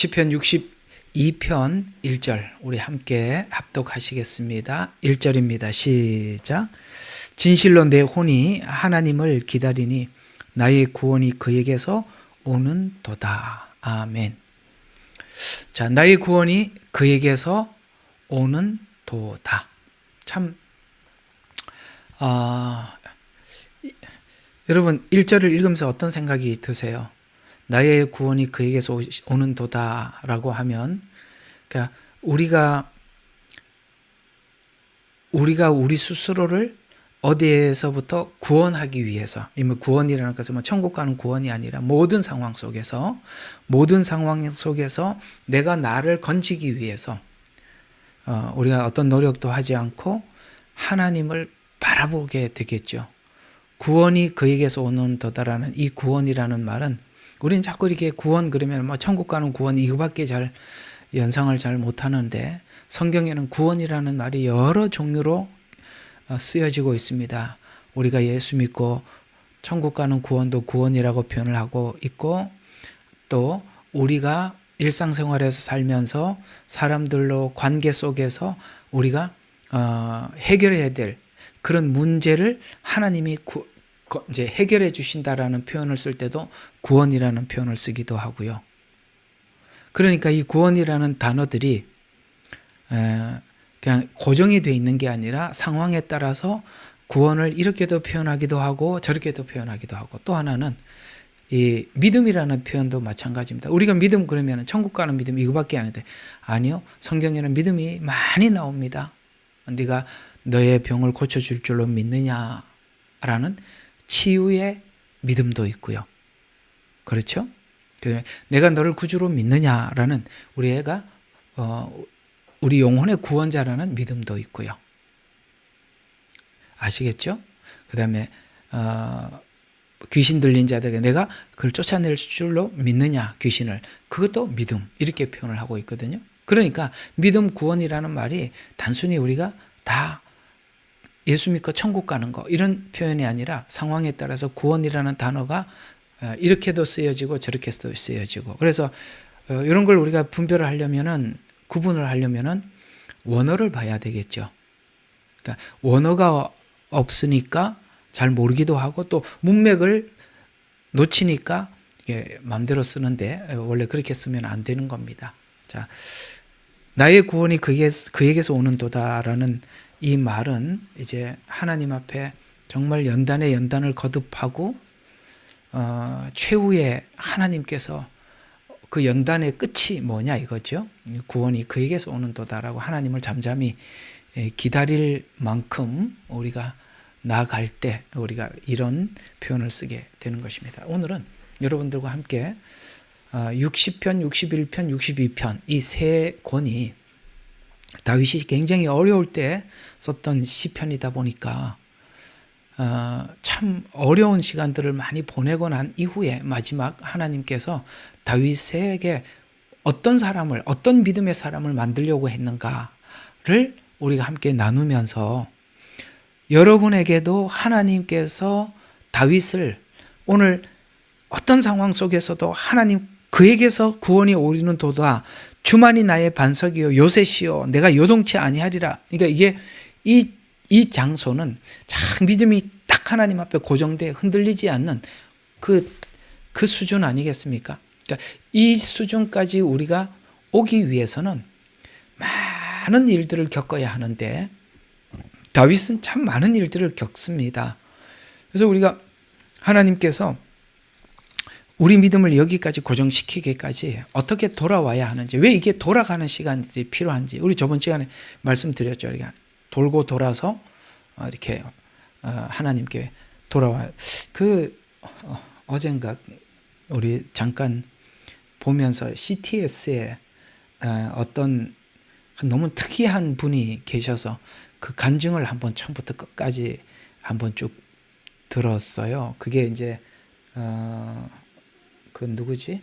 시편 62편 1절 우리 함께 합독하시겠습니다. 1절입니다. 시작. 진실로 내 혼이 하나님을 기다리니 나의 구원이 그에게서 오는도다. 아멘. 자, 나의 구원이 그에게서 오는도다. 참 여러분 1절을 읽으면서 어떤 생각이 드세요? 나의 구원이 그에게서 오는도다 라고 하면, 그러니까 우리가 우리 스스로를 어디에서부터 구원하기 위해서, 구원이라는 것은 천국 가는 구원이 아니라 모든 상황 속에서 내가 나를 건지기 위해서 우리가 어떤 노력도 하지 않고 하나님을 바라보게 되겠죠. 구원이 그에게서 오는도다라는 이 구원이라는 말은, 우리는 자꾸 이렇게 구원 그러면 천국 가는 구원 이거밖에 잘 연상을 잘 못하는데, 성경에는 구원이라는 말이 여러 종류로 쓰여지고 있습니다. 우리가 예수 믿고 천국 가는 구원도 구원이라고 표현을 하고 있고, 또 우리가 일상생활에서 살면서 사람들로 관계 속에서 우리가 해결해야 될 그런 문제를 하나님이 이제 해결해 주신다라는 표현을 쓸 때도 구원이라는 표현을 쓰기도 하고요. 그러니까 이 구원이라는 단어들이 그냥 고정이 되어 있는 게 아니라 상황에 따라서 구원을 이렇게도 표현하기도 하고 저렇게도 표현하기도 하고, 또 하나는 이 믿음이라는 표현도 마찬가지입니다. 우리가 믿음 그러면 천국 가는 믿음 이거밖에 아닌데, 아니요, 성경에는 믿음이 많이 나옵니다. 네가 너의 병을 고쳐줄 줄로 믿느냐라는 치유의 믿음도 있고요. 그렇죠? 내가 너를 구주로 믿느냐라는 우리 영혼의 구원자라는 믿음도 있고요. 아시겠죠? 그 다음에 귀신 들린 자들에게 내가 그걸 쫓아낼 줄로 믿느냐, 귀신을, 그것도 믿음, 이렇게 표현을 하고 있거든요. 그러니까 믿음, 구원이라는 말이 단순히 우리가 다 예수 믿고 천국 가는 거 이런 표현이 아니라 상황에 따라서 구원이라는 단어가 이렇게도 쓰여지고 저렇게도 쓰여지고, 그래서 이런 걸 우리가 분별을 하려면은, 구분을 하려면은 원어를 봐야 되겠죠. 그러니까 원어가 없으니까 잘 모르기도 하고, 또 문맥을 놓치니까 이게 마음대로 쓰는데 원래 그렇게 쓰면 안 되는 겁니다. 자, 나의 구원이 그에게서 오는도다라는 이 말은 이제 하나님 앞에 정말 연단에 연단을 거듭하고 최후의 하나님께서 그 연단의 끝이 뭐냐 이거죠. 구원이 그에게서 오는도다라고 하나님을 잠잠히 기다릴 만큼 우리가 나아갈 때 우리가 이런 표현을 쓰게 되는 것입니다. 오늘은 여러분들과 함께 60편, 61편, 62편 이 세 권이 다윗이 굉장히 어려울 때 썼던 시편이다 보니까 참 어려운 시간들을 많이 보내고 난 이후에 마지막 하나님께서 다윗에게 어떤 믿음의 사람을 만들려고 했는가를 우리가 함께 나누면서, 여러분에게도 하나님께서 다윗을 오늘 어떤 상황 속에서도 하나님 그에게서 구원이 오는도다, 주만이 나의 반석이요 요새시요 내가 요동치 아니하리라. 그러니까 이게 이 장소는 참 믿음이 딱 하나님 앞에 고정돼 흔들리지 않는 그 수준 아니겠습니까? 그러니까 이 수준까지 우리가 오기 위해서는 많은 일들을 겪어야 하는데, 다윗은 참 많은 일들을 겪습니다. 그래서 우리가 하나님께서 우리 믿음을 여기까지 고정시키기까지 어떻게 돌아와야 하는지, 왜 이게 돌아가는 시간이 필요한지, 우리 저번 시간에 말씀드렸죠. 이렇게 돌고 돌아서 이렇게 하나님께 돌아와요. 어젠가 우리 잠깐 보면서 CTS에 어떤 너무 특이한 분이 계셔서 그 간증을 한번 처음부터 끝까지 한번 쭉 들었어요. 그게 이제 그 누구지?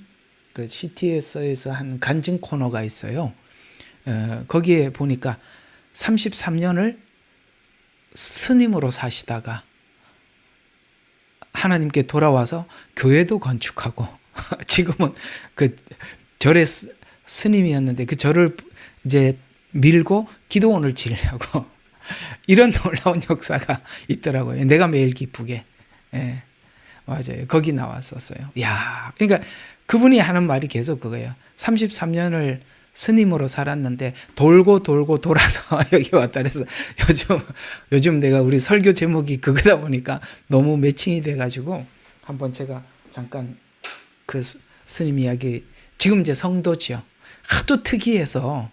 그 CTS에서 한 간증 코너가 있어요. 거기에 보니까 33년을 스님으로 사시다가 하나님께 돌아와서 교회도 건축하고 지금은 그 절에 스님이었는데 그 저를 이제 밀고 기도원을 지으려고 이런 놀라운 역사가 있더라고요. 내가 매일 기쁘게. 예, 맞아요. 거기 나왔었어요. 야, 그러니까 그분이 하는 말이 계속 그거예요. 33년을 스님으로 살았는데 돌고 돌고 돌아서 여기 왔다 그래서 요즘 내가 우리 설교 제목이 그거다 보니까 너무 매칭이 돼가지고 한번 제가 잠깐 그 스님 이야기 지금 이제 성도지요. 하도 특이해서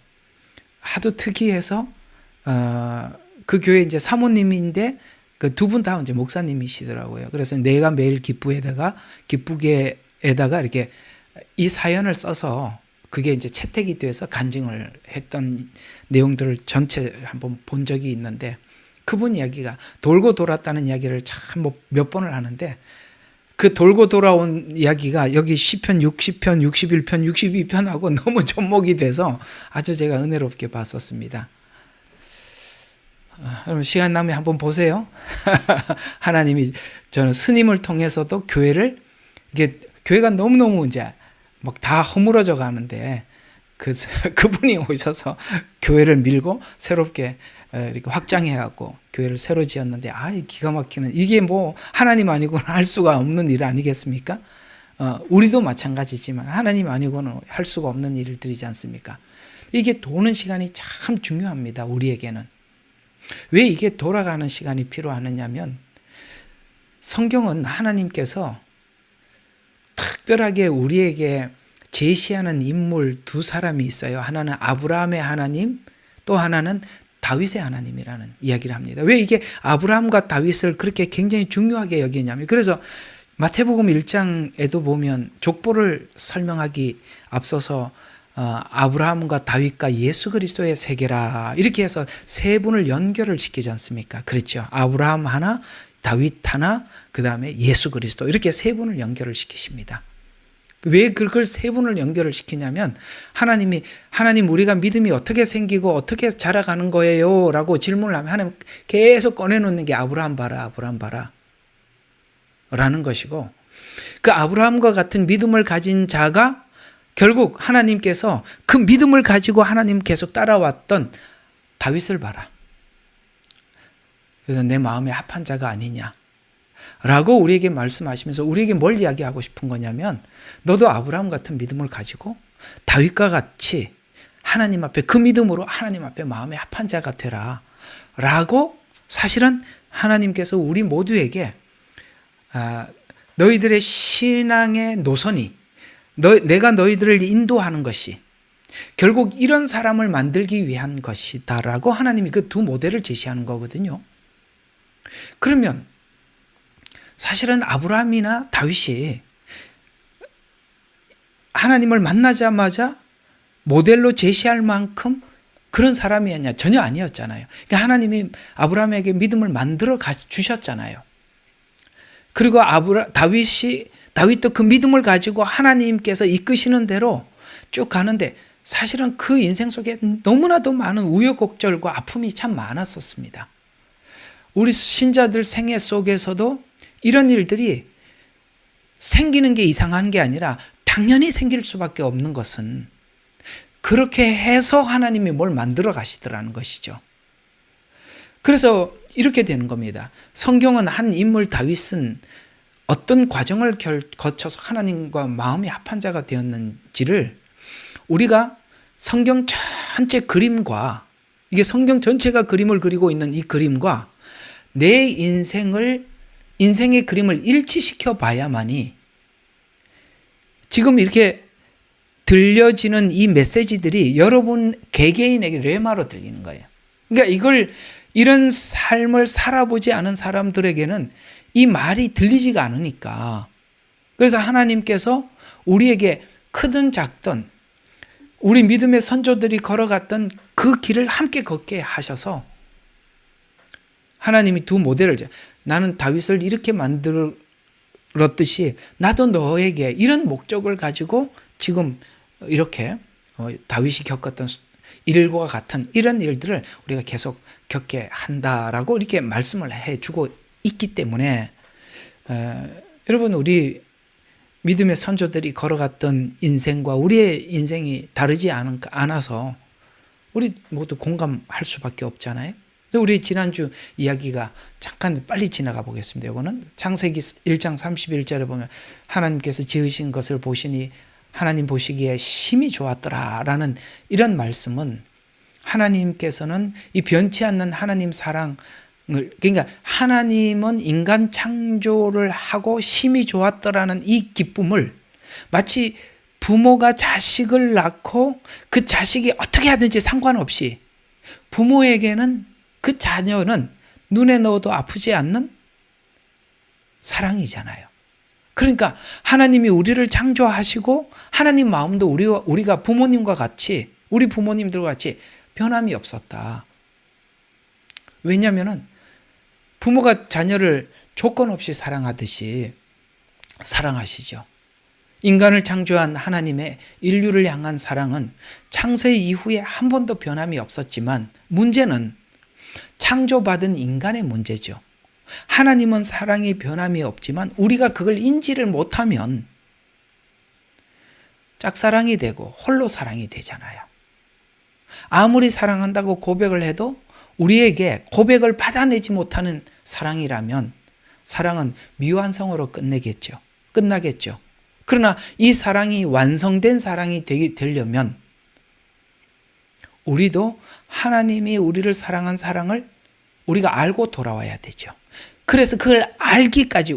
그 교회 이제 사모님인데 그 두 분 다 이제 목사님이시더라고요. 그래서 내가 매일 기쁘게에다가 이렇게 이 사연을 써서 그게 이제 채택이 돼서 간증을 했던 내용들을 전체 한번 본 적이 있는데 그분 이야기가 돌고 돌았다는 이야기를 참 몇 번을 하는데 그 돌고 돌아온 이야기가 여기 시편 60편, 61편, 62편하고 너무 접목이 돼서 아주 제가 은혜롭게 봤었습니다. 여러분 시간 나면 한번 보세요. 하나님이 저는 스님을 통해서도 이게 교회가 너무너무 이제 막 다 허물어져 가는데 그분이 오셔서 교회를 밀고 새롭게 이렇게 확장해갖고 교회를 새로 지었는데 기가 막히는 이게 뭐 하나님 아니고는 할 수가 없는 일 아니겠습니까? 우리도 마찬가지지만 하나님 아니고는 할 수가 없는 일들이지 않습니까? 이게 도는 시간이 참 중요합니다. 우리에게는. 왜 이게 돌아가는 시간이 필요하느냐면 성경은 하나님께서 특별하게 우리에게 제시하는 인물 두 사람이 있어요. 하나는 아브라함의 하나님, 또 하나는 다윗의 하나님이라는 이야기를 합니다. 왜 이게 아브라함과 다윗을 그렇게 굉장히 중요하게 여기냐면 그래서 마태복음 1장에도 보면 족보를 설명하기 앞서서 아브라함과 다윗과 예수 그리스도의 세계라 이렇게 해서 세 분을 연결을 시키지 않습니까? 그렇죠. 아브라함 하나, 다윗 하나, 그 다음에 예수 그리스도 이렇게 세 분을 연결을 시키십니다. 왜 그걸 세 분을 연결을 시키냐면 하나님 우리가 믿음이 어떻게 생기고 어떻게 자라가는 거예요? 라고 질문을 하면 하나님 계속 꺼내놓는 게 아브라함 봐라 라는 것이고 그 아브라함과 같은 믿음을 가진 자가 결국 하나님께서 그 믿음을 가지고 하나님 계속 따라왔던 다윗을 봐라. 그래서 내 마음에 합한 자가 아니냐 라고 우리에게 말씀하시면서 우리에게 뭘 이야기하고 싶은 거냐면 너도 아브라함 같은 믿음을 가지고 다윗과 같이 하나님 앞에 그 믿음으로 하나님 앞에 마음에 합한 자가 되라 라고 사실은 하나님께서 우리 모두에게 너희들의 신앙의 노선이 내가 너희들을 인도하는 것이 결국 이런 사람을 만들기 위한 것이다라고 하나님이 그 두 모델을 제시하는 거거든요. 그러면 사실은 아브라함이나 다윗이 하나님을 만나자마자 모델로 제시할 만큼 그런 사람이었냐? 전혀 아니었잖아요. 그러니까 하나님이 아브라함에게 믿음을 만들어 주셨잖아요. 그리고 다윗도 그 믿음을 가지고 하나님께서 이끄시는 대로 쭉 가는데 사실은 그 인생 속에 너무나도 많은 우여곡절과 아픔이 참 많았었습니다. 우리 신자들 생애 속에서도 이런 일들이 생기는 게 이상한 게 아니라 당연히 생길 수밖에 없는 것은 그렇게 해서 하나님이 뭘 만들어 가시더라는 것이죠. 그래서 이렇게 되는 겁니다. 성경은 한 인물 다윗은 어떤 과정을 거쳐서 하나님과 마음이 합한 자가 되었는지를 우리가 성경 전체 그림과 이게 성경 전체가 그림을 그리고 있는 이 그림과 내 인생의 그림을 일치시켜 봐야만이 지금 이렇게 들려지는 이 메시지들이 여러분 개개인에게 레마로 들리는 거예요. 그러니까 이런 삶을 살아보지 않은 사람들에게는 이 말이 들리지가 않으니까 그래서 하나님께서 우리에게 크든 작든 우리 믿음의 선조들이 걸어갔던 그 길을 함께 걷게 하셔서 하나님이 두 모델을 나는 다윗을 이렇게 만들었듯이 나도 너에게 이런 목적을 가지고 지금 이렇게 다윗이 겪었던 일과 같은 이런 일들을 우리가 계속 겪게 한다라고 이렇게 말씀을 해주고 있기 때문에 여러분 우리 믿음의 선조들이 걸어갔던 인생과 우리의 인생이 다르지 않아서 우리 모두 공감할 수밖에 없잖아요. 우리 지난주 이야기가 잠깐 빨리 지나가 보겠습니다. 이거는 창세기 1장 31절에 보면 하나님께서 지으신 것을 보시니 하나님 보시기에 심히 좋았더라라는 이런 말씀은 하나님께서는 이 변치 않는 하나님 사랑을, 그러니까 하나님은 인간 창조를 하고 심히 좋았더라는 이 기쁨을 마치 부모가 자식을 낳고 그 자식이 어떻게 하든지 상관없이 부모에게는 그 자녀는 눈에 넣어도 아프지 않는 사랑이잖아요. 그러니까 하나님이 우리를 창조하시고 하나님 마음도 우리가 부모님과 같이, 우리 부모님들과 같이 변함이 없었다. 왜냐하면 부모가 자녀를 조건 없이 사랑하듯이 사랑하시죠. 인간을 창조한 하나님의 인류를 향한 사랑은 창세 이후에 한 번도 변함이 없었지만 문제는 창조받은 인간의 문제죠. 하나님은 사랑이 변함이 없지만 우리가 그걸 인지를 못하면 짝사랑이 되고 홀로 사랑이 되잖아요. 아무리 사랑한다고 고백을 해도 우리에게 고백을 받아내지 못하는 사랑이라면 사랑은 미완성으로 끝나겠죠. 그러나 이 사랑이 완성된 사랑이 되려면 우리도 하나님이 우리를 사랑한 사랑을 우리가 알고 돌아와야 되죠. 그래서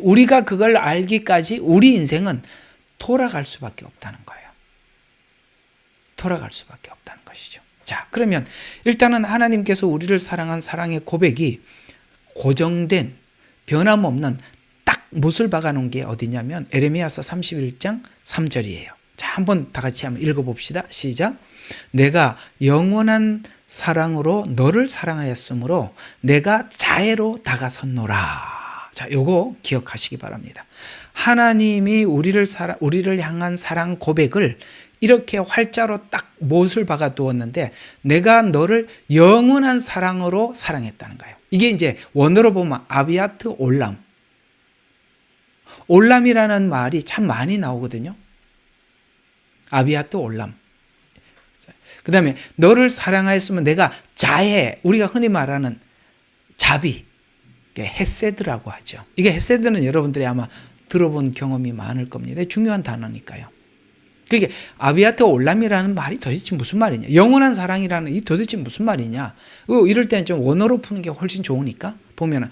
우리가 그걸 알기까지 우리 인생은 돌아갈 수밖에 없다는 거예요. 돌아갈 수밖에 없다는 것이죠. 자, 그러면 일단은 하나님께서 우리를 사랑한 사랑의 고백이 고정된 변함없는 딱 못을 박아놓은 게 어디냐면 에레미야서 31장 3절이에요. 자, 한번 다 같이 한번 읽어봅시다. 시작. 내가 영원한 사랑으로 너를 사랑하였으므로 내가 자애로 다가섰노라. 자, 요거 기억하시기 바랍니다. 하나님이 우리를 향한 사랑 고백을 이렇게 활자로 딱 못을 박아 두었는데 내가 너를 영원한 사랑으로 사랑했다는 거예요. 이게 이제 원어로 보면 아비아트 올람. 올람이라는 말이 참 많이 나오거든요. 아비아트 올람. 그 다음에 너를 사랑하였으면 내가 자애, 우리가 흔히 말하는 자비, 헤세드라고 하죠. 이게 헤세드는 여러분들이 아마 들어본 경험이 많을 겁니다. 중요한 단어니까요. 그게 아비아트 올람이라는 말이 도대체 무슨 말이냐? 영원한 사랑이라는 이 도대체 무슨 말이냐? 이럴 때는 좀 원어로 푸는 게 훨씬 좋으니까 보면은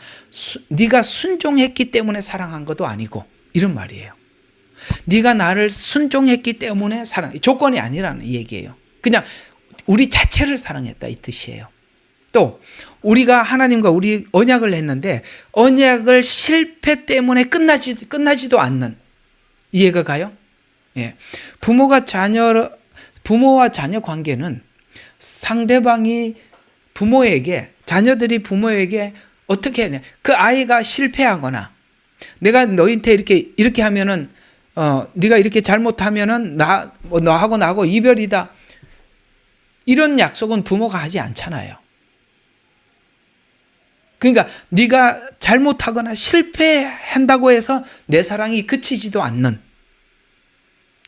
네가 순종했기 때문에 사랑한 것도 아니고 이런 말이에요. 네가 나를 순종했기 때문에 조건이 아니라는 얘기예요. 그냥 우리 자체를 사랑했다 이 뜻이에요. 또 우리가 하나님과 우리 언약을 했는데 언약을 실패 때문에 끝나지도 않는, 이해가 가요? 예. 부모와 자녀 관계는 상대방이 자녀들이 부모에게 어떻게 해야 되냐. 그 아이가 실패하거나 내가 너한테 이렇게 하면은 네가 이렇게 잘못하면은 너하고 나하고 이별이다. 이런 약속은 부모가 하지 않잖아요. 그러니까 네가 잘못하거나 실패한다고 해서 내 사랑이 그치지도 않는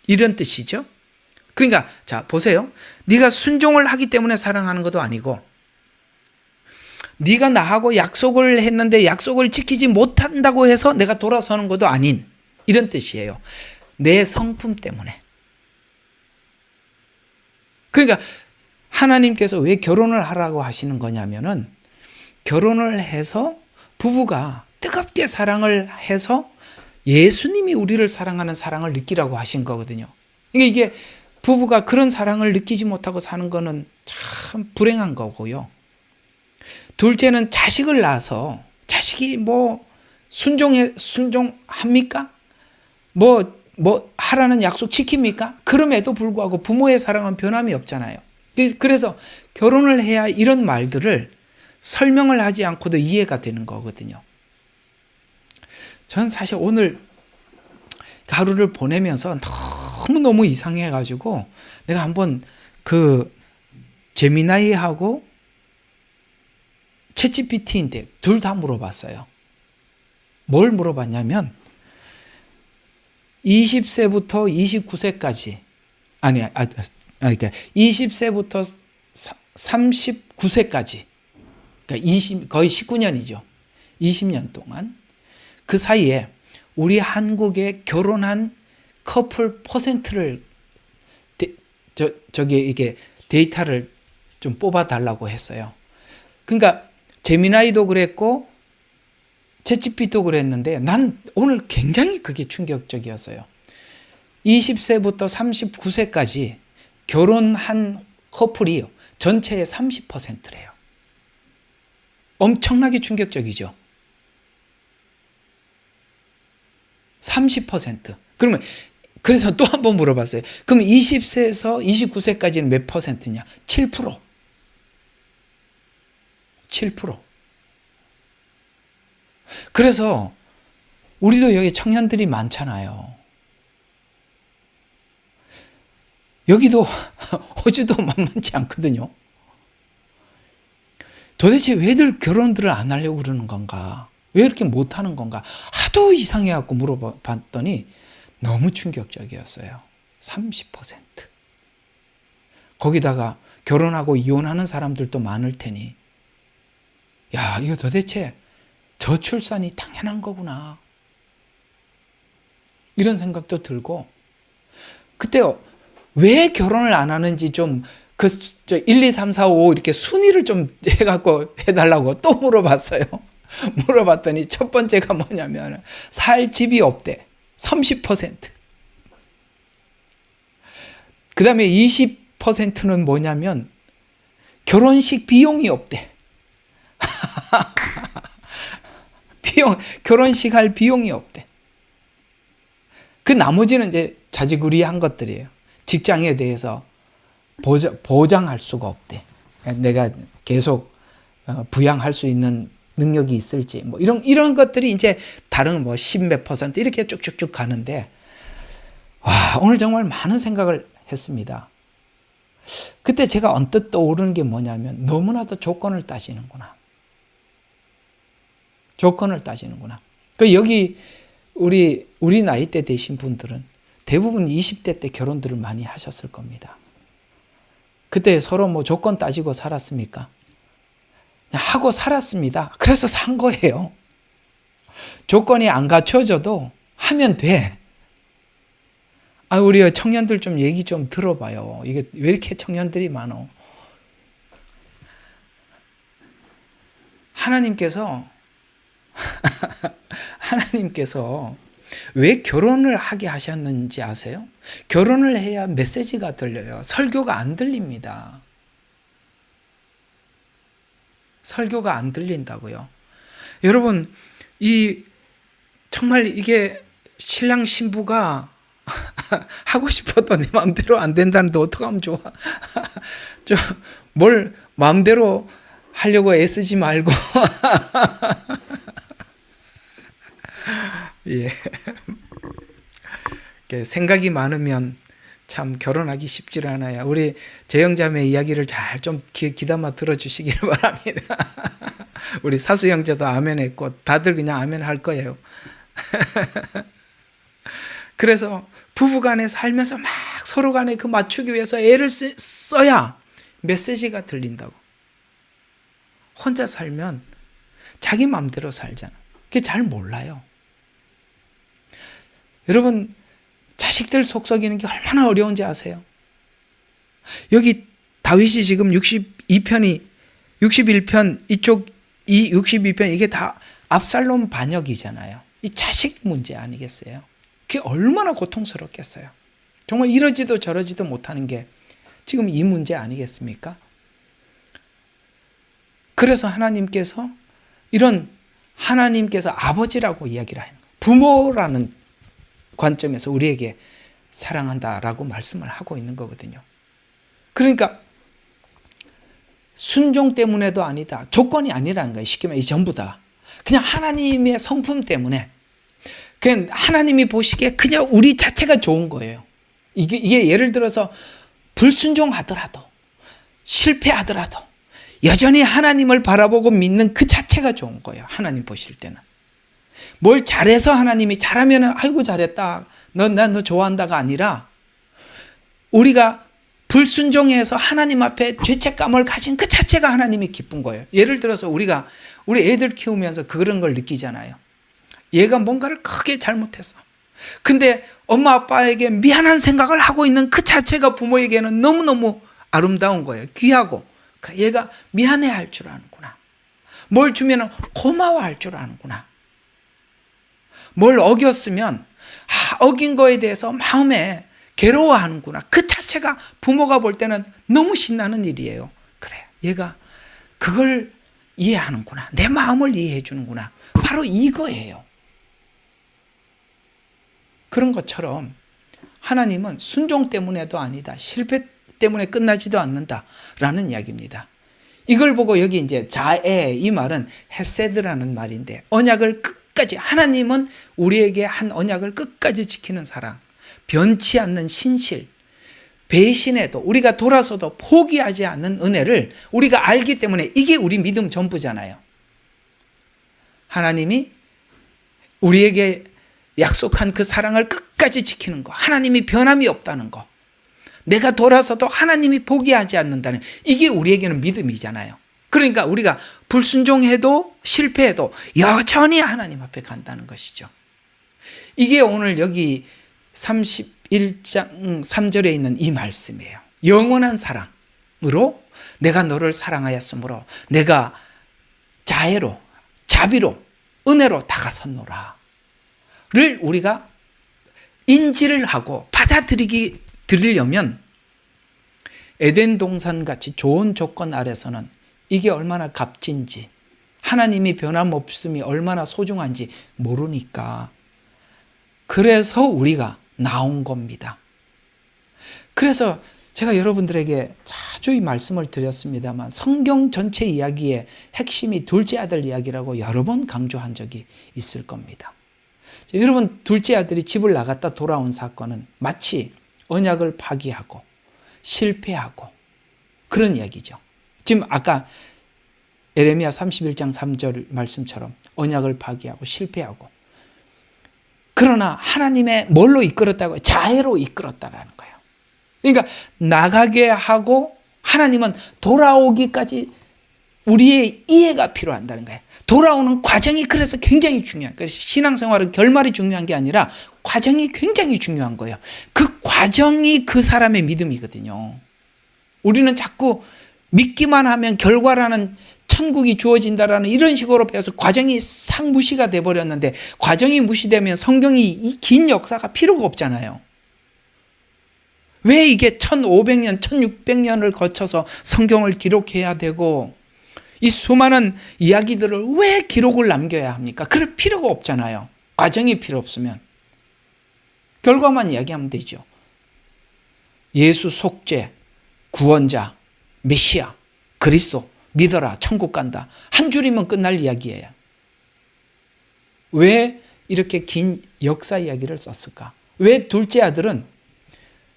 이런 뜻이죠. 그러니까 자 보세요. 네가 순종을 하기 때문에 사랑하는 것도 아니고 네가 나하고 약속을 했는데 약속을 지키지 못한다고 해서 내가 돌아서는 것도 아닌 이런 뜻이에요. 내 성품 때문에. 그러니까 하나님께서 왜 결혼을 하라고 하시는 거냐면은 결혼을 해서 부부가 뜨겁게 사랑을 해서 예수님이 우리를 사랑하는 사랑을 느끼라고 하신 거거든요. 이게 부부가 그런 사랑을 느끼지 못하고 사는 거는 참 불행한 거고요. 둘째는 자식을 낳아서 자식이 순종합니까? 하라는 약속 지킵니까? 그럼에도 불구하고 부모의 사랑은 변함이 없잖아요. 그래서 결혼을 해야 이런 말들을 설명을 하지 않고도 이해가 되는 거거든요. 저는 사실 오늘 하루를 보내면서 너무너무 이상해가지고 내가 한번 제미나이하고 챗GPT인데 둘 다 물어봤어요. 뭘 물어봤냐면 20세부터 29세까지 그러니까 20세부터 39세까지 그러니까 거의 19년이죠. 20년 동안 그 사이에 우리 한국에 결혼한 커플 퍼센트를 이게 데이터를 좀 뽑아달라고 했어요. 그러니까 제미나이도 그랬고 챗GPT도 그랬는데 난 오늘 굉장히 그게 충격적이었어요. 20세부터 39세까지 결혼한 커플이 전체의 30%래요. 엄청나게 충격적이죠. 30%. 그러면 그래서 또 한 번 물어봤어요. 그럼 20세에서 29세까지는 몇 퍼센트냐? 7%. 7%. 그래서 우리도 여기 청년들이 많잖아요. 여기도 호주도 만만치 않거든요. 도대체 왜들 결혼들을 안 하려고 그러는 건가? 왜 이렇게 못하는 건가? 하도 이상해갖고 물어봤더니 너무 충격적이었어요. 30%. 거기다가 결혼하고 이혼하는 사람들도 많을 테니 야, 이거 도대체 저출산이 당연한 거구나. 이런 생각도 들고 그때 왜 결혼을 안 하는지 좀 1, 2, 3, 4, 5 이렇게 순위를 좀 해갖고 해달라고 또 물어봤어요. 물어봤더니 첫 번째가 뭐냐면 살 집이 없대. 30%. 그 다음에 20%는 뭐냐면 결혼식 비용이 없대. 결혼식 할 비용이 없대. 그 나머지는 이제 자지구리한 것들이에요. 직장에 대해서 보장할 수가 없대. 내가 계속 부양할 수 있는 능력이 있을지 뭐 이런 것들이 이제 다른 뭐 10몇 % 이렇게 쭉쭉쭉 가는데 와, 오늘 정말 많은 생각을 했습니다. 그때 제가 언뜻 떠오르는 게 뭐냐면 너무나도 조건을 따지는구나. 조건을 따지는구나. 그 여기 우리 나이대 되신 분들은 대부분 20대 때 결혼들을 많이 하셨을 겁니다. 그때 서로 뭐 조건 따지고 살았습니까? 그냥 하고 살았습니다. 그래서 산 거예요. 조건이 안 갖춰져도 하면 돼. 우리 청년들 좀 얘기 좀 들어봐요. 이게 왜 이렇게 청년들이 많어? 하나님께서 왜 결혼을 하게 하셨는지 아세요? 결혼을 해야 메시지가 들려요. 설교가 안 들립니다. 설교가 안 들린다고요. 여러분, 정말 이게 신랑 신부가 하고 싶어도 내 마음대로 안 된다는데 어떡하면 좋아? 뭘 마음대로 하려고 애쓰지 말고 예. 생각이 많으면 참 결혼하기 쉽지 않아요. 우리 재영자매 이야기를 잘 좀 귀담아 들어주시길 바랍니다. 우리 사수 형제도 아멘 했고 다들 그냥 아멘 할 거예요. 그래서 부부간에 살면서 막 서로 간에 그 맞추기 위해서 애를 써야 메시지가 들린다고. 혼자 살면 자기 마음대로 살잖아. 그게 잘 몰라요. 여러분, 자식들 속썩이는 게 얼마나 어려운지 아세요? 여기 다윗이 지금 61편 이쪽 62편 이게 다 압살롬 반역이잖아요. 이 자식 문제 아니겠어요? 그게 얼마나 고통스럽겠어요. 정말 이러지도 저러지도 못하는 게 지금 이 문제 아니겠습니까? 그래서 하나님께서 아버지라고 이야기를 하는 거예요. 부모라는 관점에서 우리에게 사랑한다라고 말씀을 하고 있는 거거든요. 그러니까 순종 때문에도 아니다. 조건이 아니라는 거예요. 쉽게 말해 전부 다. 그냥 하나님의 성품 때문에 그냥 하나님이 보시기에 그냥 우리 자체가 좋은 거예요. 이게 예를 들어서 불순종하더라도 실패하더라도 여전히 하나님을 바라보고 믿는 그 자체가 좋은 거예요. 하나님 보실 때는. 뭘 잘해서 하나님이 잘하면 아이고 잘했다, 너 좋아한다가 아니라 우리가 불순종해서 하나님 앞에 죄책감을 가진 그 자체가 하나님이 기쁜 거예요. 예를 들어서 우리 애들 키우면서 그런 걸 느끼잖아요. 얘가 뭔가를 크게 잘못했어. 근데 엄마 아빠에게 미안한 생각을 하고 있는 그 자체가 부모에게는 너무너무 아름다운 거예요. 귀하고. 그래, 얘가 미안해할 줄 아는구나. 뭘 주면 고마워할 줄 아는구나. 뭘 어겼으면 어긴 거에 대해서 마음에 괴로워하는구나. 그 자체가 부모가 볼 때는 너무 신나는 일이에요. 그래, 얘가 그걸 이해하는구나. 내 마음을 이해해 주는구나. 바로 이거예요. 그런 것처럼 하나님은 순종 때문에도 아니다, 실패 때문에 끝나지도 않는다라는 이야기입니다. 이걸 보고 여기 이제 자애, 이 말은 헤세드라는 말인데, 언약을 끝까지, 하나님은 우리에게 한 언약을 끝까지 지키는 사랑, 변치 않는 신실, 배신해도 우리가 돌아서도 포기하지 않는 은혜를 우리가 알기 때문에 이게 우리 믿음 전부잖아요. 하나님이 우리에게 약속한 그 사랑을 끝까지 지키는 거, 하나님이 변함이 없다는 거, 내가 돌아서도 하나님이 포기하지 않는다는, 이게 우리에게는 믿음이잖아요. 그러니까 우리가 불순종해도 실패해도 여전히 하나님 앞에 간다는 것이죠. 이게 오늘 여기 31장 3절에 있는 이 말씀이에요. 영원한 사랑으로 내가 너를 사랑하였으므로 내가 자애로, 자비로, 은혜로 다가섰노라 를 우리가 인지를 하고 받아들이려면 에덴 동산같이 좋은 조건 아래서는 이게 얼마나 값진지, 하나님이 변함없음이 얼마나 소중한지 모르니까, 그래서 우리가 나온 겁니다. 그래서 제가 여러분들에게 자주 이 말씀을 드렸습니다만, 성경 전체 이야기의 핵심이 둘째 아들 이야기라고 여러 번 강조한 적이 있을 겁니다. 여러분, 둘째 아들이 집을 나갔다 돌아온 사건은 마치 언약을 파기하고 실패하고 그런 이야기죠. 지금 아까 에레미야 31장 3절 말씀처럼 언약을 파기하고 실패하고, 그러나 하나님의 뭘로 이끌었다고요? 자애로 이끌었다라는 거예요. 그러니까 나가게 하고 하나님은 돌아오기까지 우리의 이해가 필요한다는 거예요. 돌아오는 과정이 그래서 굉장히 중요한 거예요. 신앙생활은 결말이 중요한 게 아니라 과정이 굉장히 중요한 거예요. 그 과정이 그 사람의 믿음이거든요. 우리는 자꾸 믿기만 하면 결과라는 천국이 주어진다라는 이런 식으로 배워서 과정이 싹 무시가 돼버렸는데, 과정이 무시되면 성경이 이 긴 역사가 필요가 없잖아요. 왜 이게 1500년, 1600년을 거쳐서 성경을 기록해야 되고 이 수많은 이야기들을 왜 기록을 남겨야 합니까? 그럴 필요가 없잖아요. 과정이 필요 없으면 결과만 이야기하면 되죠. 예수 속죄, 구원자, 메시아, 그리스도 믿어라, 천국 간다, 한 줄이면 끝날 이야기예요. 왜 이렇게 긴 역사 이야기를 썼을까? 왜 둘째 아들은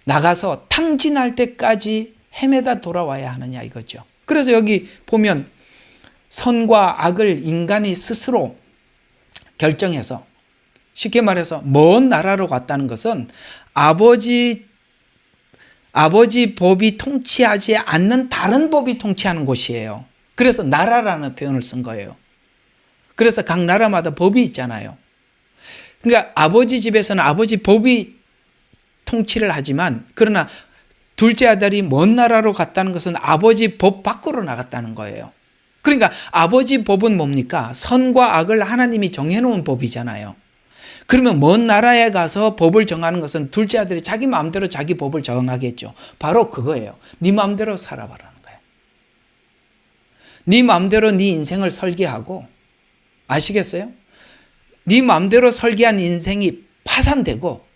나가서 탕진할 때까지 헤매다 돌아와야 하느냐 이거죠. 그래서 여기 보면 선과 악을 인간이 스스로 결정해서, 쉽게 말해서 먼 나라로 갔다는 것은 아버지 법이 통치하지 않는 다른 법이 통치하는 곳이에요. 그래서 나라라는 표현을 쓴 거예요. 그래서 각 나라마다 법이 있잖아요. 그러니까 아버지 집에서는 아버지 법이 통치를 하지만, 그러나 둘째 아들이 먼 나라로 갔다는 것은 아버지 법 밖으로 나갔다는 거예요. 그러니까 아버지 법은 뭡니까? 선과 악을 하나님이 정해놓은 법이잖아요. 그러면 먼 나라에 가서 법을 정하는 것은 둘째 아들이 자기 마음대로 자기 법을 정하겠죠. 바로 그거예요. 네 마음대로 살아봐라는 거예요. 네 마음대로 네 인생을 설계하고, 아시겠어요? 네 마음대로 설계한 인생이 파산되고,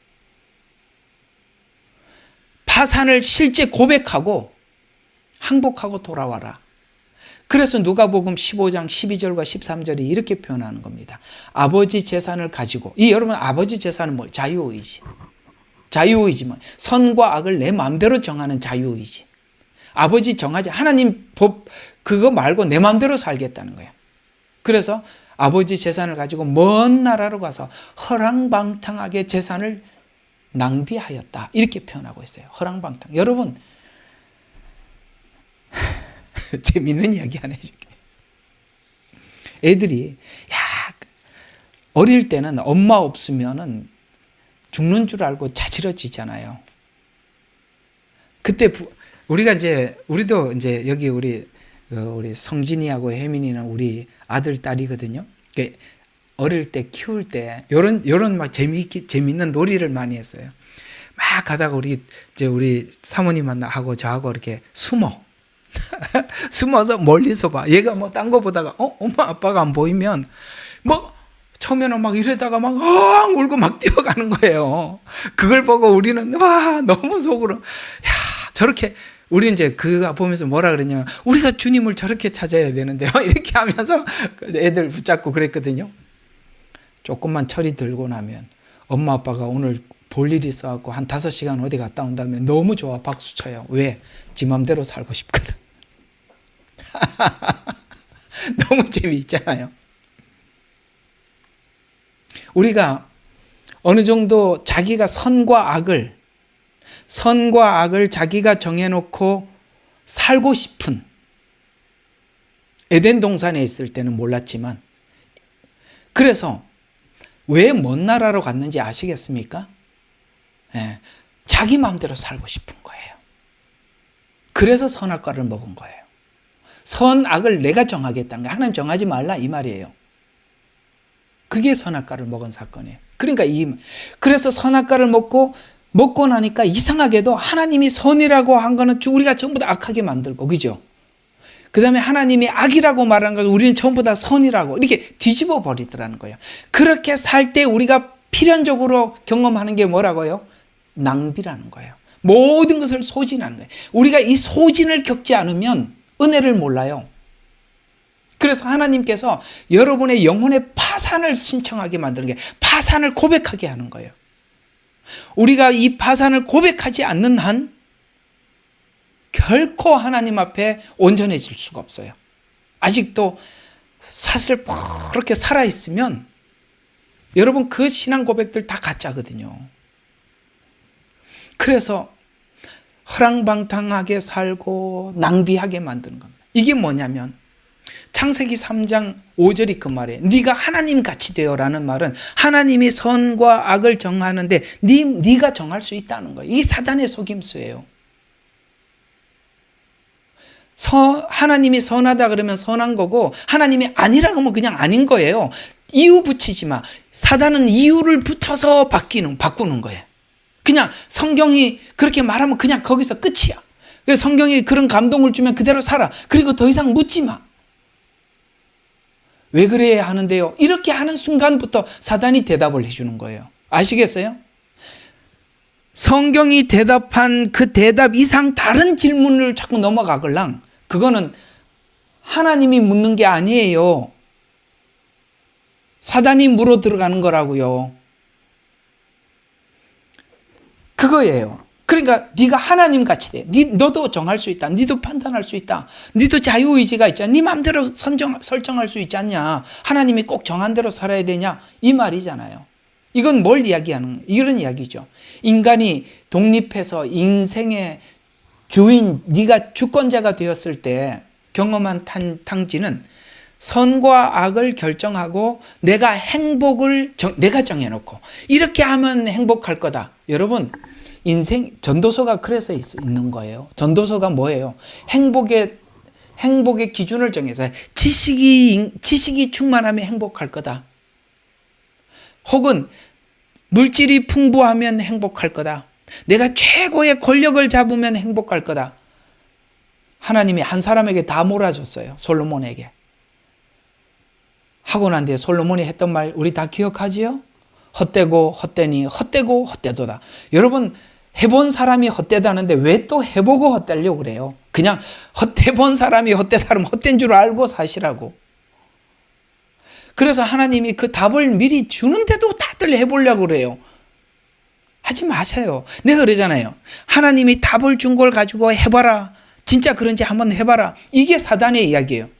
파산을 실제 고백하고 항복하고 돌아와라. 그래서 누가복음 15장 12절과 13절이 이렇게 표현하는 겁니다. 아버지 재산을 가지고, 여러분 아버지 재산은 뭐? 자유의지. 자유의지만 선과 악을 내 마음대로 정하는 자유의지. 아버지 정하지, 하나님 법 그거 말고 내 마음대로 살겠다는 거예요. 그래서 아버지 재산을 가지고 먼 나라로 가서 허랑방탕하게 재산을 낭비하였다. 이렇게 표현하고 있어요. 허랑방탕. 여러분, 재밌는 이야기 하나 해줄게요. 애들이 어릴 때는 엄마 없으면은 죽는 줄 알고 자지러지잖아요. 그때 우리도 이제 여기 우리 성진이하고 혜민이는 우리 아들 딸이거든요. 어릴 때 키울 때 요런 막 재미있는 놀이를 많이 했어요. 막 가다가 우리 사모님하고 저하고 이렇게 숨어서 멀리서 봐. 얘가 뭐 딴 거 보다가 엄마 아빠가 안 보이면 뭐 처음에는 막 이러다가 막 울고 막 뛰어가는 거예요. 그걸 보고 우리는 와 너무 속으로 저렇게 우리 이제 그거 보면서 뭐라 그러냐면 우리가 주님을 저렇게 찾아야 되는데요. 이렇게 하면서 애들 붙잡고 그랬거든요. 조금만 철이 들고 나면 엄마 아빠가 오늘 볼 일이 있어갖고 한 5시간 어디 갔다 온다면 너무 좋아 박수 쳐요. 왜? 지 맘대로 살고 싶거든. 너무 재미있잖아요. 우리가 어느 정도 자기가 선과 악을 자기가 정해놓고 살고 싶은, 에덴 동산에 있을 때는 몰랐지만, 그래서 왜 먼 나라로 갔는지 아시겠습니까? 자기 마음대로 살고 싶은 거예요. 그래서 선악과를 먹은 거예요. 선악을 내가 정하겠다는 거예요. 하나님 정하지 말라 이 말이에요. 그게 선악과를 먹은 사건이에요. 그러니까 그래서 선악과를 먹고 나니까 이상하게도 하나님이 선이라고 한 거는 우리가 전부 다 악하게 만들고, 그죠? 그 다음에 하나님이 악이라고 말하는 걸 우리는 전부 다 선이라고 이렇게 뒤집어 버리더라는 거예요. 그렇게 살 때 우리가 필연적으로 경험하는 게 뭐라고요? 낭비라는 거예요. 모든 것을 소진하는 거예요. 우리가 이 소진을 겪지 않으면 은혜를 몰라요. 그래서 하나님께서 여러분의 영혼의 파산을 신청하게 만드는 게, 파산을 고백하게 하는 거예요. 우리가 이 파산을 고백하지 않는 한 결코 하나님 앞에 온전해질 수가 없어요. 아직도 사슬 그렇게 살아있으면 여러분 그 신앙 고백들 다 가짜거든요. 그래서 허랑방탕하게 살고 낭비하게 만드는 겁니다. 이게 뭐냐면 창세기 3장 5절이 그 말이에요. 네가 하나님 같이 되어라는 말은 하나님이 선과 악을 정하는데 네가 정할 수 있다는 거예요. 이게 사단의 속임수예요. 하나님이 선하다 그러면 선한 거고 하나님이 아니라고 하면 그냥 아닌 거예요. 이유 붙이지 마. 사단은 이유를 붙여서 바꾸는 거예요. 그냥 성경이 그렇게 말하면 그냥 거기서 끝이야. 그래서 성경이 그런 감동을 주면 그대로 살아. 그리고 더 이상 묻지 마. 왜 그래야 하는데요? 이렇게 하는 순간부터 사단이 대답을 해주는 거예요. 아시겠어요? 성경이 대답한 그 대답 이상 다른 질문을 자꾸 넘어가걸랑 그거는 하나님이 묻는 게 아니에요. 사단이 물어 들어가는 거라고요. 그거예요. 그러니까 네가 하나님 같이 돼. 너도 정할 수 있다. 너도 판단할 수 있다. 너도 자유의지가 있잖아. 네 마음대로 설정할 수 있지 않냐. 하나님이 꼭 정한 대로 살아야 되냐. 이 말이잖아요. 이건 뭘 이야기하는, 이런 이야기죠. 인간이 독립해서 인생의 주인, 네가 주권자가 되었을 때 경험한 탕지는 선과 악을 결정하고 내가 행복을 내가 정해놓고 이렇게 하면 행복할 거다. 여러분, 인생 전도서가 그래서 있는 거예요. 전도서가 뭐예요? 행복의 기준을 정해서 지식이 충만하면 행복할 거다. 혹은 물질이 풍부하면 행복할 거다. 내가 최고의 권력을 잡으면 행복할 거다. 하나님이 한 사람에게 다 몰아줬어요. 솔로몬에게. 하고 난 뒤에 솔로몬이 했던 말 우리 다 기억하지요? 헛되고 헛되니 헛되고 헛되도다. 여러분 해본 사람이 헛되다는데 왜 또 해보고 헛되려고 그래요? 그냥 해본 사람이 헛되다면 헛된 줄 알고 사시라고. 그래서 하나님이 그 답을 미리 주는데도 다들 해보려고 그래요. 하지 마세요. 내가 그러잖아요. 하나님이 답을 준 걸 가지고 해봐라. 진짜 그런지 한번 해봐라. 이게 사단의 이야기예요.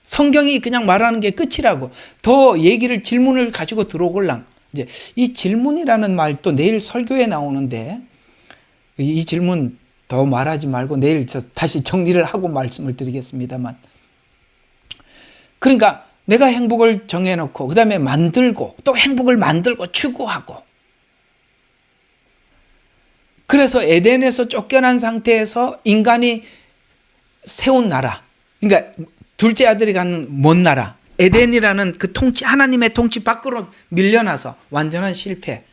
성경이 그냥 말하는 게 끝이라고. 더 얘기를 질문을 가지고 들어올랑. 이제 이 질문이라는 말 또 내일 설교에 나오는데 이 질문 더 말하지 말고 내일 다시 정리를 하고 말씀을 드리겠습니다만. 그러니까 내가 행복을 정해놓고 그 다음에 만들고 또 행복을 만들고 추구하고 그래서 에덴에서 쫓겨난 상태에서 인간이 세운 나라, 그러니까 둘째 아들이 가는 먼 나라, 에덴이라는 그 통치, 하나님의 통치 밖으로 밀려나서 완전한 실패.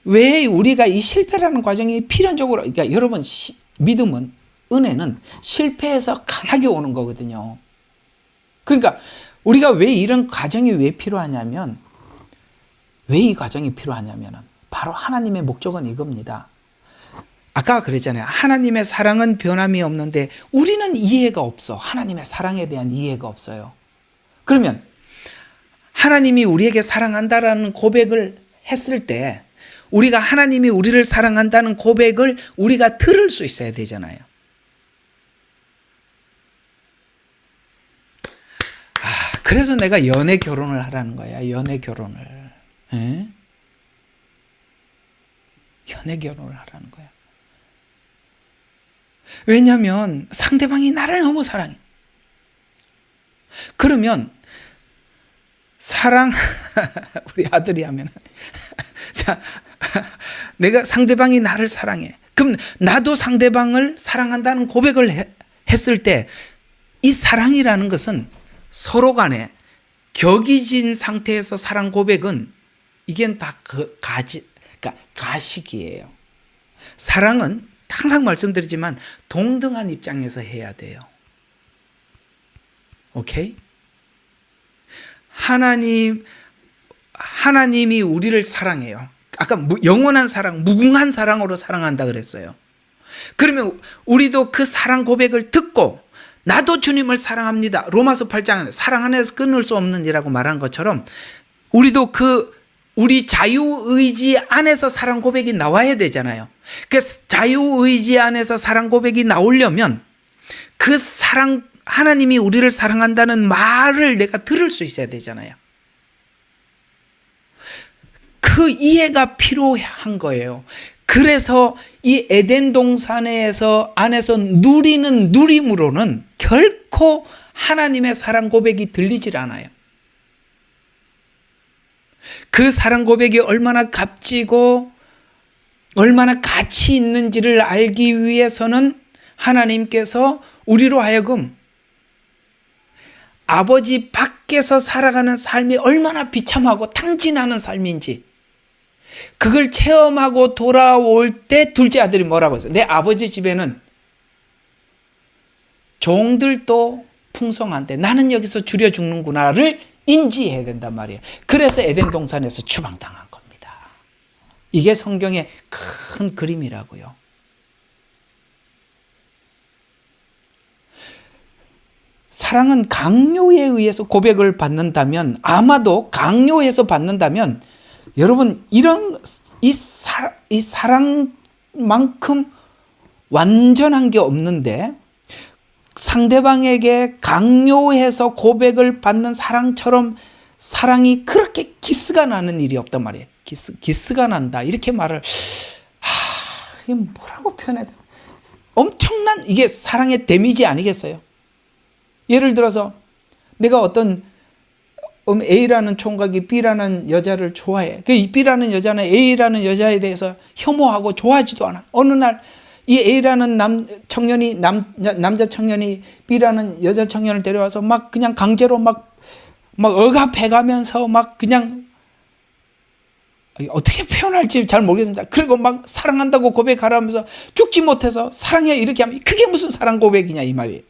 왜 우리가 이 실패라는 과정이 필연적으로, 그러니까 여러분 믿음은, 은혜는 실패해서 강하게 오는 거거든요. 그러니까 우리가 왜 이런 과정이 왜 필요하냐면, 왜 이 과정이 필요하냐면 바로 하나님의 목적은 이겁니다. 아까 그랬잖아요. 하나님의 사랑은 변함이 없는데 우리는 이해가 없어. 하나님의 사랑에 대한 이해가 없어요. 그러면 하나님이 우리에게 사랑한다라는 고백을 했을 때 우리가 하나님이 우리를 사랑한다는 고백을 우리가 들을 수 있어야 되잖아요. 그래서 내가 연애 결혼을 하라는 거야. 연애 결혼을. 에? 연애 결혼을 하라는 거야. 왜냐하면 상대방이 나를 너무 사랑해. 그러면 사랑 우리 아들이 하면 자, 내가 상대방이 나를 사랑해. 그럼 나도 상대방을 사랑한다는 고백을 했을 때 이 사랑이라는 것은 서로 간에 격이 진 상태에서 사랑 고백은 이게 다 그러니까 가식이에요. 사랑은 항상 말씀드리지만 동등한 입장에서 해야 돼요. 오케이? 하나님이 우리를 사랑해요. 아까 영원한 사랑, 무궁한 사랑으로 사랑한다 그랬어요. 그러면 우리도 그 사랑 고백을 듣고 나도 주님을 사랑합니다. 로마서 8장에 사랑 안에서 끊을 수 없는 이라고 말한 것처럼 우리도 우리 자유의지 안에서 사랑 고백이 나와야 되잖아요. 그 자유의지 안에서 사랑 고백이 나오려면 그 사랑, 하나님이 우리를 사랑한다는 말을 내가 들을 수 있어야 되잖아요. 그 이해가 필요한 거예요. 그래서 이 에덴 동산에서 안에서 누리는 누림으로는 결코 하나님의 사랑 고백이 들리질 않아요. 그 사랑 고백이 얼마나 값지고 얼마나 가치 있는지를 알기 위해서는 하나님께서 우리로 하여금 아버지 밖에서 살아가는 삶이 얼마나 비참하고 탕진하는 삶인지 그걸 체험하고 돌아올 때 둘째 아들이 뭐라고 했어요? 내 아버지 집에는 종들도 풍성한데 나는 여기서 줄여 죽는구나를 인지해야 된단 말이에요. 그래서 에덴 동산에서 추방당한 겁니다. 이게 성경의 큰 그림이라고요. 사랑은 강요에 의해서 고백을 받는다면, 아마도 강요해서 받는다면 여러분 이 사랑만큼 완전한 게 없는데 상대방에게 강요해서 고백을 받는 사랑처럼 사랑이 그렇게 기스가 나는 일이 없단 말이에요. 기스가 난다 이렇게 말을 이게 뭐라고 표현해야 돼? 엄청난 이게 사랑의 데미지 아니겠어요? 예를 들어서 내가 어떤 A라는 총각이 B라는 여자를 좋아해. 그 B라는 여자는 A라는 여자에 대해서 혐오하고 좋아하지도 않아. 어느 날 이 A라는 남자 청년이 B라는 여자 청년을 데려와서 막 그냥 강제로 막 억압해가면서 막 그냥 어떻게 표현할지 잘 모르겠습니다. 그리고 막 사랑한다고 고백하라면서 죽지 못해서 사랑해 이렇게 하면 그게 무슨 사랑 고백이냐 이 말이에요.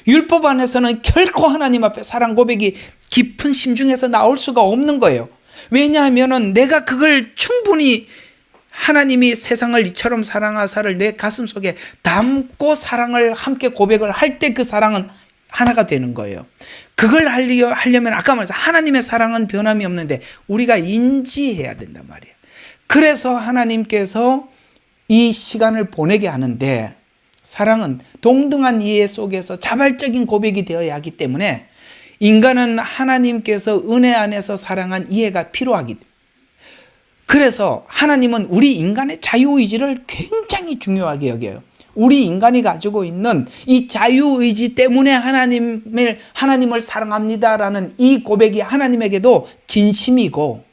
율법 안에서는 결코 하나님 앞에 사랑 고백이 깊은 심중에서 나올 수가 없는 거예요. 왜냐하면 내가 그걸 충분히 하나님이 세상을 이처럼 사랑하사를 내 가슴 속에 담고 사랑을 함께 고백을 할 때 그 사랑은 하나가 되는 거예요. 그걸 하려면 아까 말해서 하나님의 사랑은 변함이 없는데 우리가 인지해야 된단 말이에요. 그래서 하나님께서 이 시간을 보내게 하는데 사랑은 동등한 이해 속에서 자발적인 고백이 되어야 하기 때문에 인간은 하나님께서 은혜 안에서 사랑한 이해가 필요하기 때문에, 그래서 하나님은 우리 인간의 자유의지를 굉장히 중요하게 여겨요. 우리 인간이 가지고 있는 이 자유의지 때문에 하나님을 사랑합니다라는 이 고백이 하나님에게도 진심이고,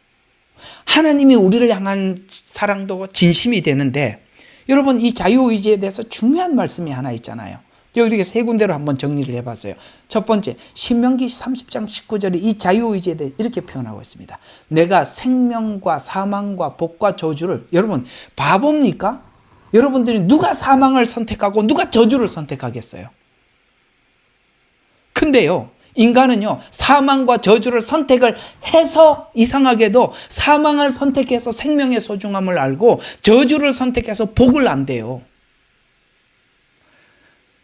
하나님이 우리를 향한 사랑도 진심이 되는데, 여러분 이 자유의지에 대해서 중요한 말씀이 하나 있잖아요. 여기 세 군데로 한번 정리를 해봤어요. 첫 번째, 신명기 30장 19절에 이 자유의지에 대해 이렇게 표현하고 있습니다. 내가 생명과 사망과 복과 저주를, 여러분 바보입니까? 여러분들이 누가 사망을 선택하고 누가 저주를 선택하겠어요? 근데요, 인간은요, 사망과 저주를 선택을 해서, 이상하게도 사망을 선택해서 생명의 소중함을 알고 저주를 선택해서 복을 안대요.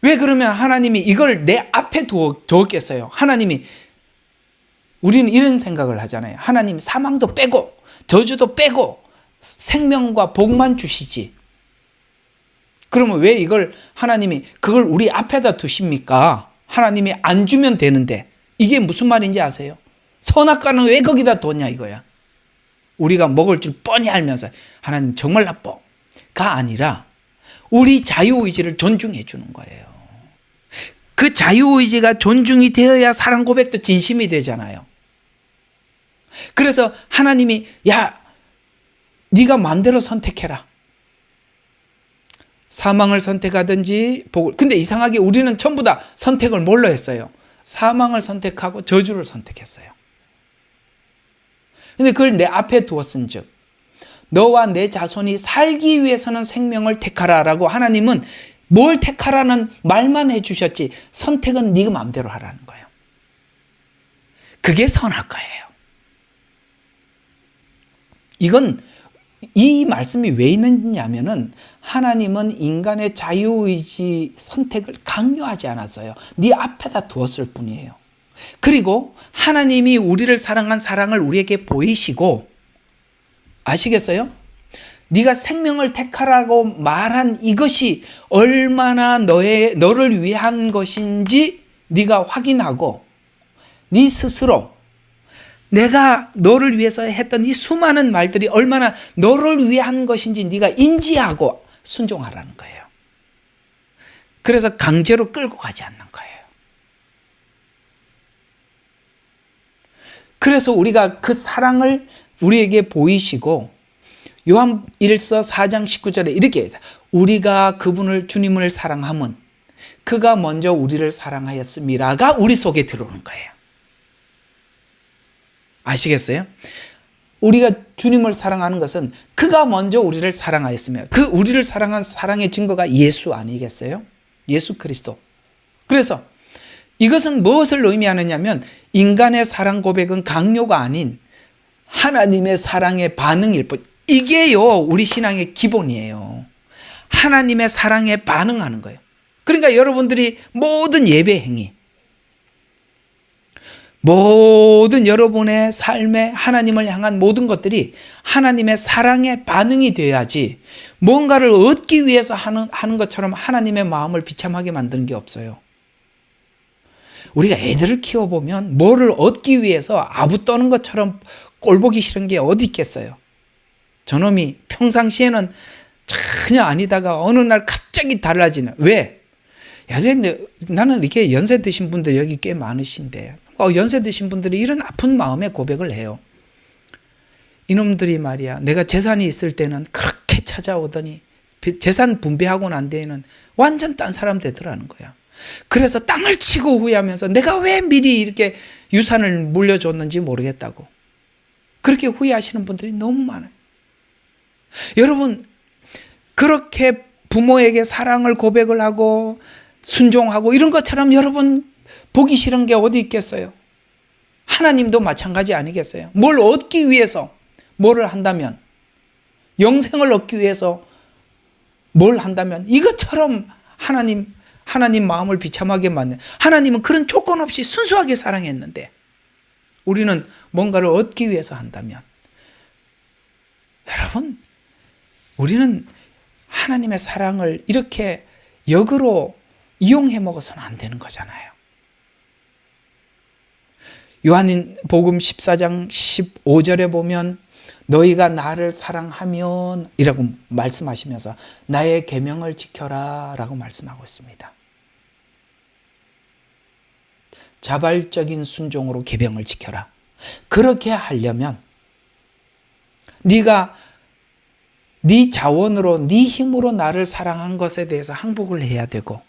왜 그러면 하나님이 이걸 내 앞에 두었겠어요? 하나님이, 우리는 이런 생각을 하잖아요. 하나님이 사망도 빼고 저주도 빼고 생명과 복만 주시지. 그러면 왜 이걸 하나님이 그걸 우리 앞에다 두십니까? 하나님이 안 주면 되는데. 이게 무슨 말인지 아세요? 선악과는 왜 거기다 뒀냐 이거야. 우리가 먹을 줄 뻔히 알면서 하나님 정말 나빠가 아니라 우리 자유의지를 존중해 주는 거예요. 그 자유의지가 존중이 되어야 사랑 고백도 진심이 되잖아요. 그래서 하나님이, 야, 네가 마음대로 선택해라. 사망을 선택하든지 복을. 근데 이상하게 우리는 전부 다 선택을 뭘로 했어요? 사망을 선택하고 저주를 선택했어요. 근데 그걸 내 앞에 두었은즉 너와 내 자손이 살기 위해서는 생명을 택하라라고 하나님은 뭘 택하라는 말만 해주셨지 선택은 네가 마음대로 하라는 거예요. 그게 선악과예요. 이건 이 말씀이 왜 있느냐면은 하나님은 인간의 자유의지 선택을 강요하지 않았어요. 네 앞에다 두었을 뿐이에요. 그리고 하나님이 우리를 사랑한 사랑을 우리에게 보이시고, 아시겠어요? 네가 생명을 택하라고 말한 이것이 얼마나 너를 위한 것인지 네가 확인하고, 네 스스로 내가 너를 위해서 했던 이 수많은 말들이 얼마나 너를 위한 것인지 네가 인지하고 순종하라는 거예요. 그래서 강제로 끌고 가지 않는 거예요. 그래서 우리가 그 사랑을 우리에게 보이시고, 요한 1서 4장 19절에 이렇게 해요. 우리가 그분을, 주님을 사랑함은 그가 먼저 우리를 사랑하였음이라가 우리 속에 들어오는 거예요. 아시겠어요? 우리가 주님을 사랑하는 것은 그가 먼저 우리를 사랑하였으며, 그 우리를 사랑한 사랑의 증거가 예수 아니겠어요? 예수 그리스도. 그래서 이것은 무엇을 의미하느냐면 인간의 사랑 고백은 강요가 아닌 하나님의 사랑의 반응일 뿐. 이게요, 우리 신앙의 기본이에요. 하나님의 사랑에 반응하는 거예요. 그러니까 여러분들이 모든 예배 행위, 모든 여러분의 삶에 하나님을 향한 모든 것들이 하나님의 사랑의 반응이 돼야지, 뭔가를 얻기 위해서 하는 것처럼 하나님의 마음을 비참하게 만드는 게 없어요. 우리가 애들을 키워보면 뭐를 얻기 위해서 아부 떠는 것처럼 꼴보기 싫은 게 어디 있겠어요. 저놈이 평상시에는 전혀 아니다가 어느 날 갑자기 달라지는. 왜? 야, 근데 나는 이렇게 연세 드신 분들 여기 꽤 많으신데, 연세 드신 분들이 이런 아픈 마음에 고백을 해요. 이놈들이 말이야, 내가 재산이 있을 때는 그렇게 찾아오더니 재산 분배하고 난 뒤에는 완전 딴 사람 되더라는 거야. 그래서 땅을 치고 후회하면서 내가 왜 미리 이렇게 유산을 물려줬는지 모르겠다고 그렇게 후회하시는 분들이 너무 많아요. 여러분, 그렇게 부모에게 사랑을 고백을 하고 순종하고 이런 것처럼 여러분 보기 싫은 게 어디 있겠어요? 하나님도 마찬가지 아니겠어요? 뭘 얻기 위해서 뭐를 한다면, 영생을 얻기 위해서 뭘 한다면 이것처럼 하나님 마음을 비참하게 만든, 하나님은 그런 조건 없이 순수하게 사랑했는데 우리는 뭔가를 얻기 위해서 한다면, 여러분, 우리는 하나님의 사랑을 이렇게 역으로 이용해 먹어서는 안 되는 거잖아요. 요한복음 14장 15절에 보면 너희가 나를 사랑하면 이라고 말씀하시면서 나의 계명을 지켜라 라고 말씀하고 있습니다. 자발적인 순종으로 계명을 지켜라. 그렇게 하려면 네가 네 자원으로 네 힘으로 나를 사랑한 것에 대해서 항복을 해야 되고,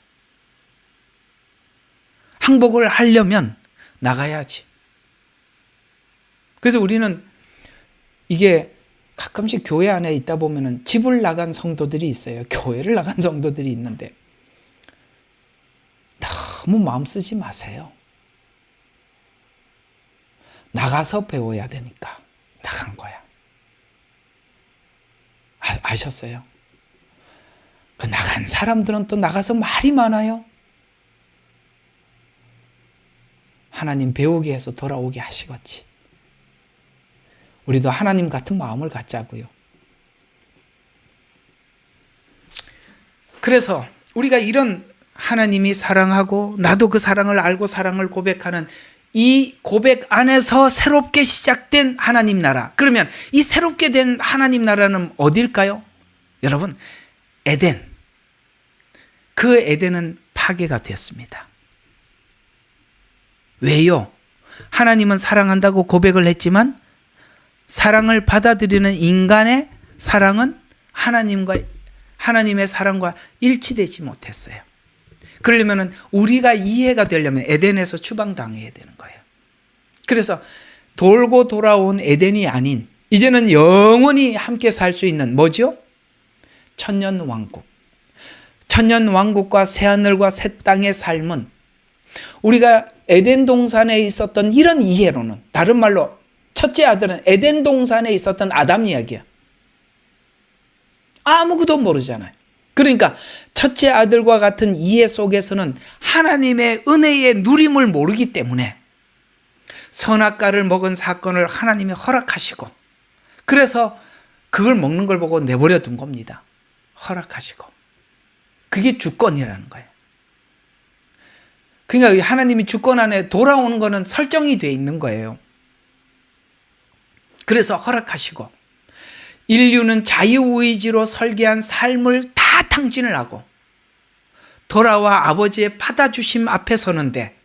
항복을 하려면 나가야지. 그래서 우리는 이게 가끔씩 교회 안에 있다 보면은 집을 나간 성도들이 있어요. 교회를 나간 성도들이 있는데 너무 마음 쓰지 마세요. 나가서 배워야 되니까 나간 거야. 아셨어요? 그 나간 사람들은 또 나가서 말이 많아요. 하나님 배우게 해서 돌아오게 하시겠지. 우리도 하나님 같은 마음을 갖자고요. 그래서 우리가 이런 하나님이 사랑하고 나도 그 사랑을 알고 사랑을 고백하는 이 고백 안에서 새롭게 시작된 하나님 나라. 그러면 이 새롭게 된 하나님 나라는 어딜까요? 여러분, 에덴. 그 에덴은 파괴가 되었습니다. 왜요? 하나님은 사랑한다고 고백을 했지만 사랑을 받아들이는 인간의 사랑은 하나님의 사랑과 일치되지 못했어요. 그러려면 우리가 이해가 되려면 에덴에서 추방당해야 되는 거예요. 그래서 돌고 돌아온 에덴이 아닌 이제는 영원히 함께 살 수 있는 뭐죠? 천년왕국. 천년왕국과 새하늘과 새 땅의 삶은 우리가 에덴 동산에 있었던 이런 이해로는, 다른 말로 첫째 아들은 에덴 동산에 있었던 아담 이야기야. 아무것도 모르잖아요. 그러니까 첫째 아들과 같은 이해 속에서는 하나님의 은혜의 누림을 모르기 때문에 선악과를 먹은 사건을 하나님이 허락하시고, 그래서 그걸 먹는 걸 보고 내버려 둔 겁니다. 허락하시고. 그게 주권이라는 거예요. 그러니까 하나님이 주권 안에 돌아오는 거는 설정이 되어 있는 거예요. 그래서 허락하시고 인류는 자유의지로 설계한 삶을 다 탕진을 하고 돌아와 아버지의 받아주심 앞에 서는데,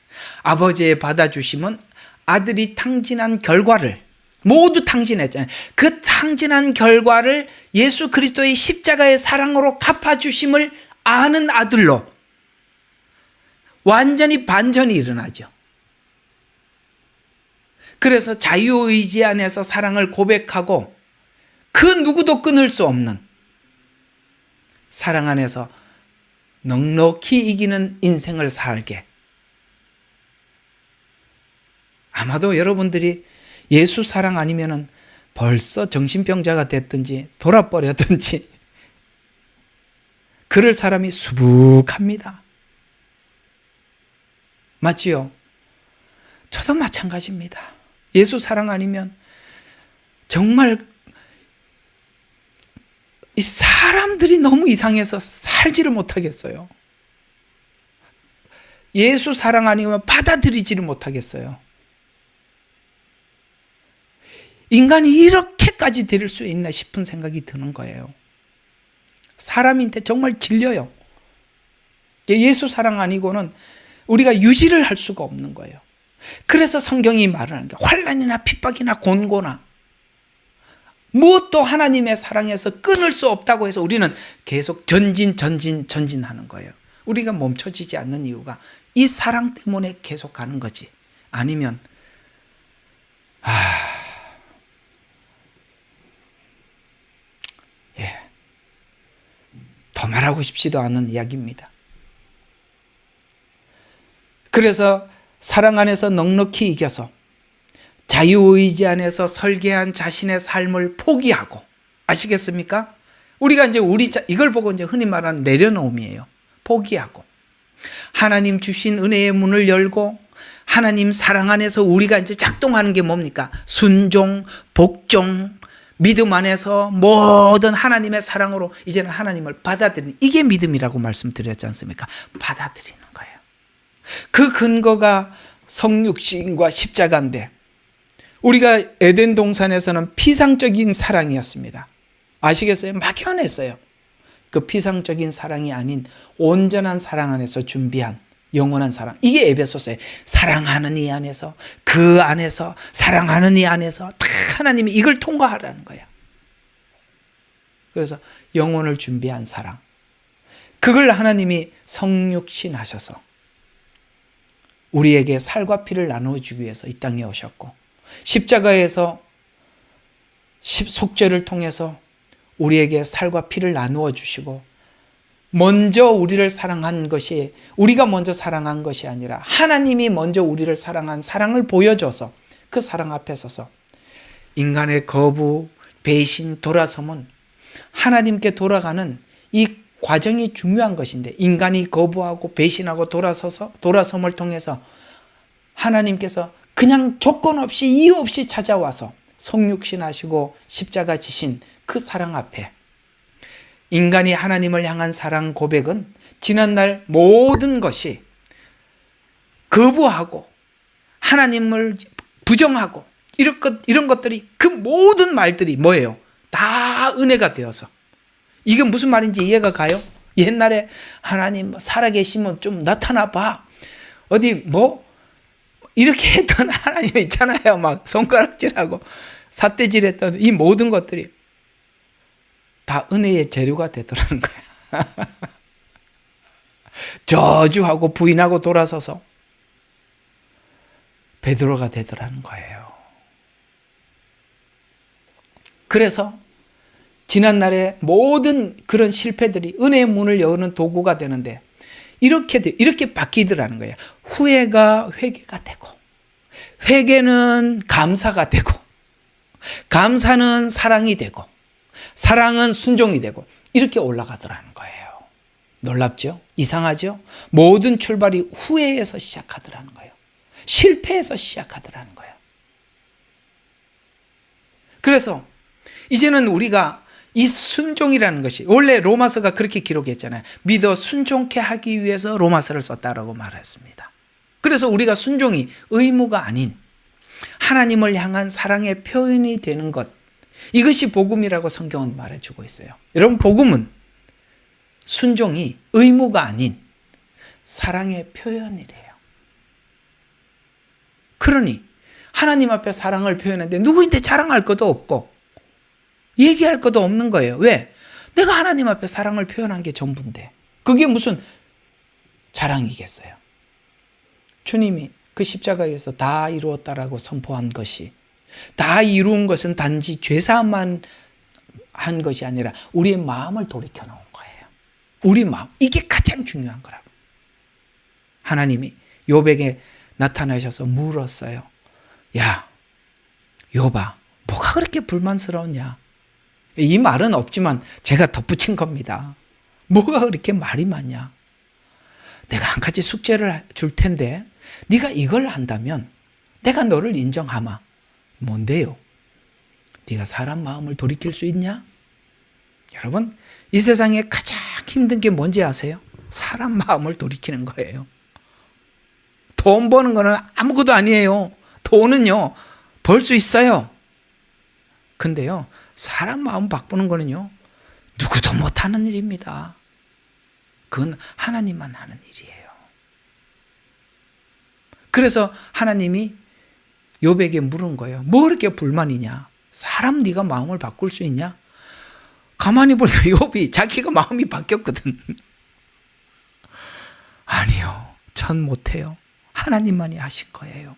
아버지의 받아주심은 아들이 탕진한 결과를 모두 탕진했잖아요. 그 탕진한 결과를 예수 그리스도의 십자가의 사랑으로 갚아주심을 아는 아들로 완전히 반전이 일어나죠. 그래서 자유의지 안에서 사랑을 고백하고 그 누구도 끊을 수 없는 사랑 안에서 넉넉히 이기는 인생을 살게. 아마도 여러분들이 예수 사랑 아니면은 벌써 정신병자가 됐든지 돌아버렸든지 그럴 사람이 수북합니다. 맞지요? 저도 마찬가지입니다. 예수 사랑 아니면 정말 이 사람들이 너무 이상해서 살지를 못하겠어요. 예수 사랑 아니면 받아들이지를 못하겠어요. 인간이 이렇게까지 될 수 있나 싶은 생각이 드는 거예요. 사람인데 정말 질려요. 예수 사랑 아니고는 우리가 유지를 할 수가 없는 거예요. 그래서 성경이 말하는 게 환난이나 핍박이나 곤고나 무엇도 하나님의 사랑에서 끊을 수 없다고 해서 우리는 계속 전진하는 거예요. 우리가 멈춰지지 않는 이유가 이 사랑 때문에 계속 가는 거지. 아니면 더 말하고 싶지도 않은 이야기입니다. 그래서 사랑 안에서 넉넉히 이겨서 자유의지 안에서 설계한 자신의 삶을 포기하고, 아시겠습니까? 우리가 이제 이걸 보고 이제 흔히 말하는 내려놓음이에요. 포기하고 하나님 주신 은혜의 문을 열고 하나님 사랑 안에서 우리가 이제 작동하는 게 뭡니까? 순종, 복종, 믿음 안에서 모든 하나님의 사랑으로 이제는 하나님을 받아들이는, 이게 믿음이라고 말씀드렸지 않습니까? 받아들이는 거예요. 그 근거가 성육신과 십자가인데, 우리가 에덴 동산에서는 피상적인 사랑이었습니다. 아시겠어요? 막연했어요. 그 피상적인 사랑이 아닌 온전한 사랑 안에서 준비한 영원한 사랑, 이게 에베소서에 사랑하는 이 안에서, 그 안에서, 사랑하는 이 안에서 다 하나님이 이걸 통과하라는 거야. 그래서 영혼을 준비한 사랑, 그걸 하나님이 성육신 하셔서 우리에게 살과 피를 나누어주기 위해서 이 땅에 오셨고, 십자가에서 속죄를 통해서 우리에게 살과 피를 나누어 주시고, 먼저 우리를 사랑한 것이, 우리가 먼저 사랑한 것이 아니라 하나님이 먼저 우리를 사랑한 사랑을 보여줘서 그 사랑 앞에 서서 인간의 거부, 배신, 돌아섬은 하나님께 돌아가는 이 과정이 중요한 것인데, 인간이 거부하고 배신하고 돌아섬을 통해서 하나님께서 그냥 조건 없이 이유 없이 찾아와서 성육신 하시고 십자가 지신 그 사랑 앞에, 인간이 하나님을 향한 사랑 고백은 지난날 모든 것이 거부하고 하나님을 부정하고 이런 것들이, 그 모든 말들이 뭐예요? 다 은혜가 되어서. 이게 무슨 말인지 이해가 가요? 옛날에 하나님 살아계시면 좀 나타나 봐, 어디 뭐 이렇게 했던 하나님 있잖아요. 막 손가락질하고 삿대질했던 이 모든 것들이 다 은혜의 재료가 되더라는 거야. 저주하고 부인하고 돌아서서 베드로가 되더라는 거예요. 그래서 지난날의 모든 그런 실패들이 은혜의 문을 여는 도구가 되는데, 이렇게 바뀌더라는 거예요. 후회가 회개가 되고, 회개는 감사가 되고, 감사는 사랑이 되고, 사랑은 순종이 되고, 이렇게 올라가더라는 거예요. 놀랍죠? 이상하죠? 모든 출발이 후회에서 시작하더라는 거예요. 실패에서 시작하더라는 거예요. 그래서 이제는 우리가 이 순종이라는 것이, 원래 로마서가 그렇게 기록했잖아요. 믿어 순종케 하기 위해서 로마서를 썼다라고 말했습니다. 그래서 우리가 순종이 의무가 아닌 하나님을 향한 사랑의 표현이 되는 것, 이것이 복음이라고 성경은 말해주고 있어요. 여러분, 복음은 순종이 의무가 아닌 사랑의 표현이래요. 그러니 하나님 앞에 사랑을 표현하는데 누구한테 자랑할 것도 없고 얘기할 것도 없는 거예요. 왜? 내가 하나님 앞에 사랑을 표현한 게 전부인데 그게 무슨 자랑이겠어요? 주님이 그 십자가에서 다 이루었다라고 선포한 것이, 다 이루은 것은 단지 죄사함만 한 것이 아니라 우리의 마음을 돌이켜 놓은 거예요. 우리 마음, 이게 가장 중요한 거라고. 하나님이 욥에게 나타나셔서 물었어요. 야, 욥아, 뭐가 그렇게 불만스러웠냐? 이 말은 없지만 제가 덧붙인 겁니다. 뭐가 그렇게 말이 많냐? 내가 한 가지 숙제를 줄 텐데 네가 이걸 한다면 내가 너를 인정하마. 뭔데요? 네가 사람 마음을 돌이킬 수 있냐? 여러분, 이 세상에 가장 힘든 게 뭔지 아세요? 사람 마음을 돌이키는 거예요. 돈 버는 거는 아무것도 아니에요. 돈은요, 벌 수 있어요. 근데요, 사람 마음 바꾸는 거는요, 누구도 못하는 일입니다. 그건 하나님만 하는 일이에요. 그래서 하나님이 욥에게 물은 거예요. 뭐 그렇게 불만이냐? 사람 네가 마음을 바꿀 수 있냐? 가만히 보니까 욥이 자기가 마음이 바뀌었거든. 아니요, 전 못해요. 하나님만이 하신 거예요.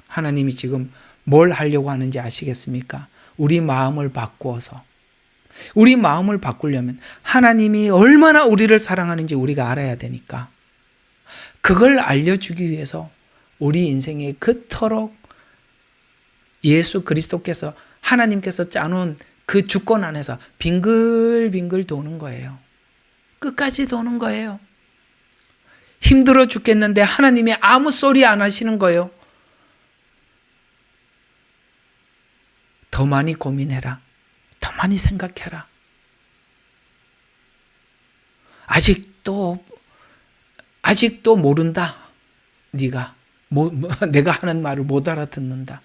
하나님이 지금 뭘 하려고 하는지 아시겠습니까? 우리 마음을 바꾸어서, 우리 마음을 바꾸려면 하나님이 얼마나 우리를 사랑하는지 우리가 알아야 되니까, 그걸 알려주기 위해서 우리 인생에 그토록 예수 그리스도께서, 하나님께서 짜놓은 그 주권 안에서 빙글빙글 도는 거예요. 끝까지 도는 거예요. 힘들어 죽겠는데 하나님이 아무 소리 안 하시는 거예요. 더 많이 고민해라. 더 많이 생각해라. 아직도 모른다. 네가 내가 하는 말을 못 알아듣는다.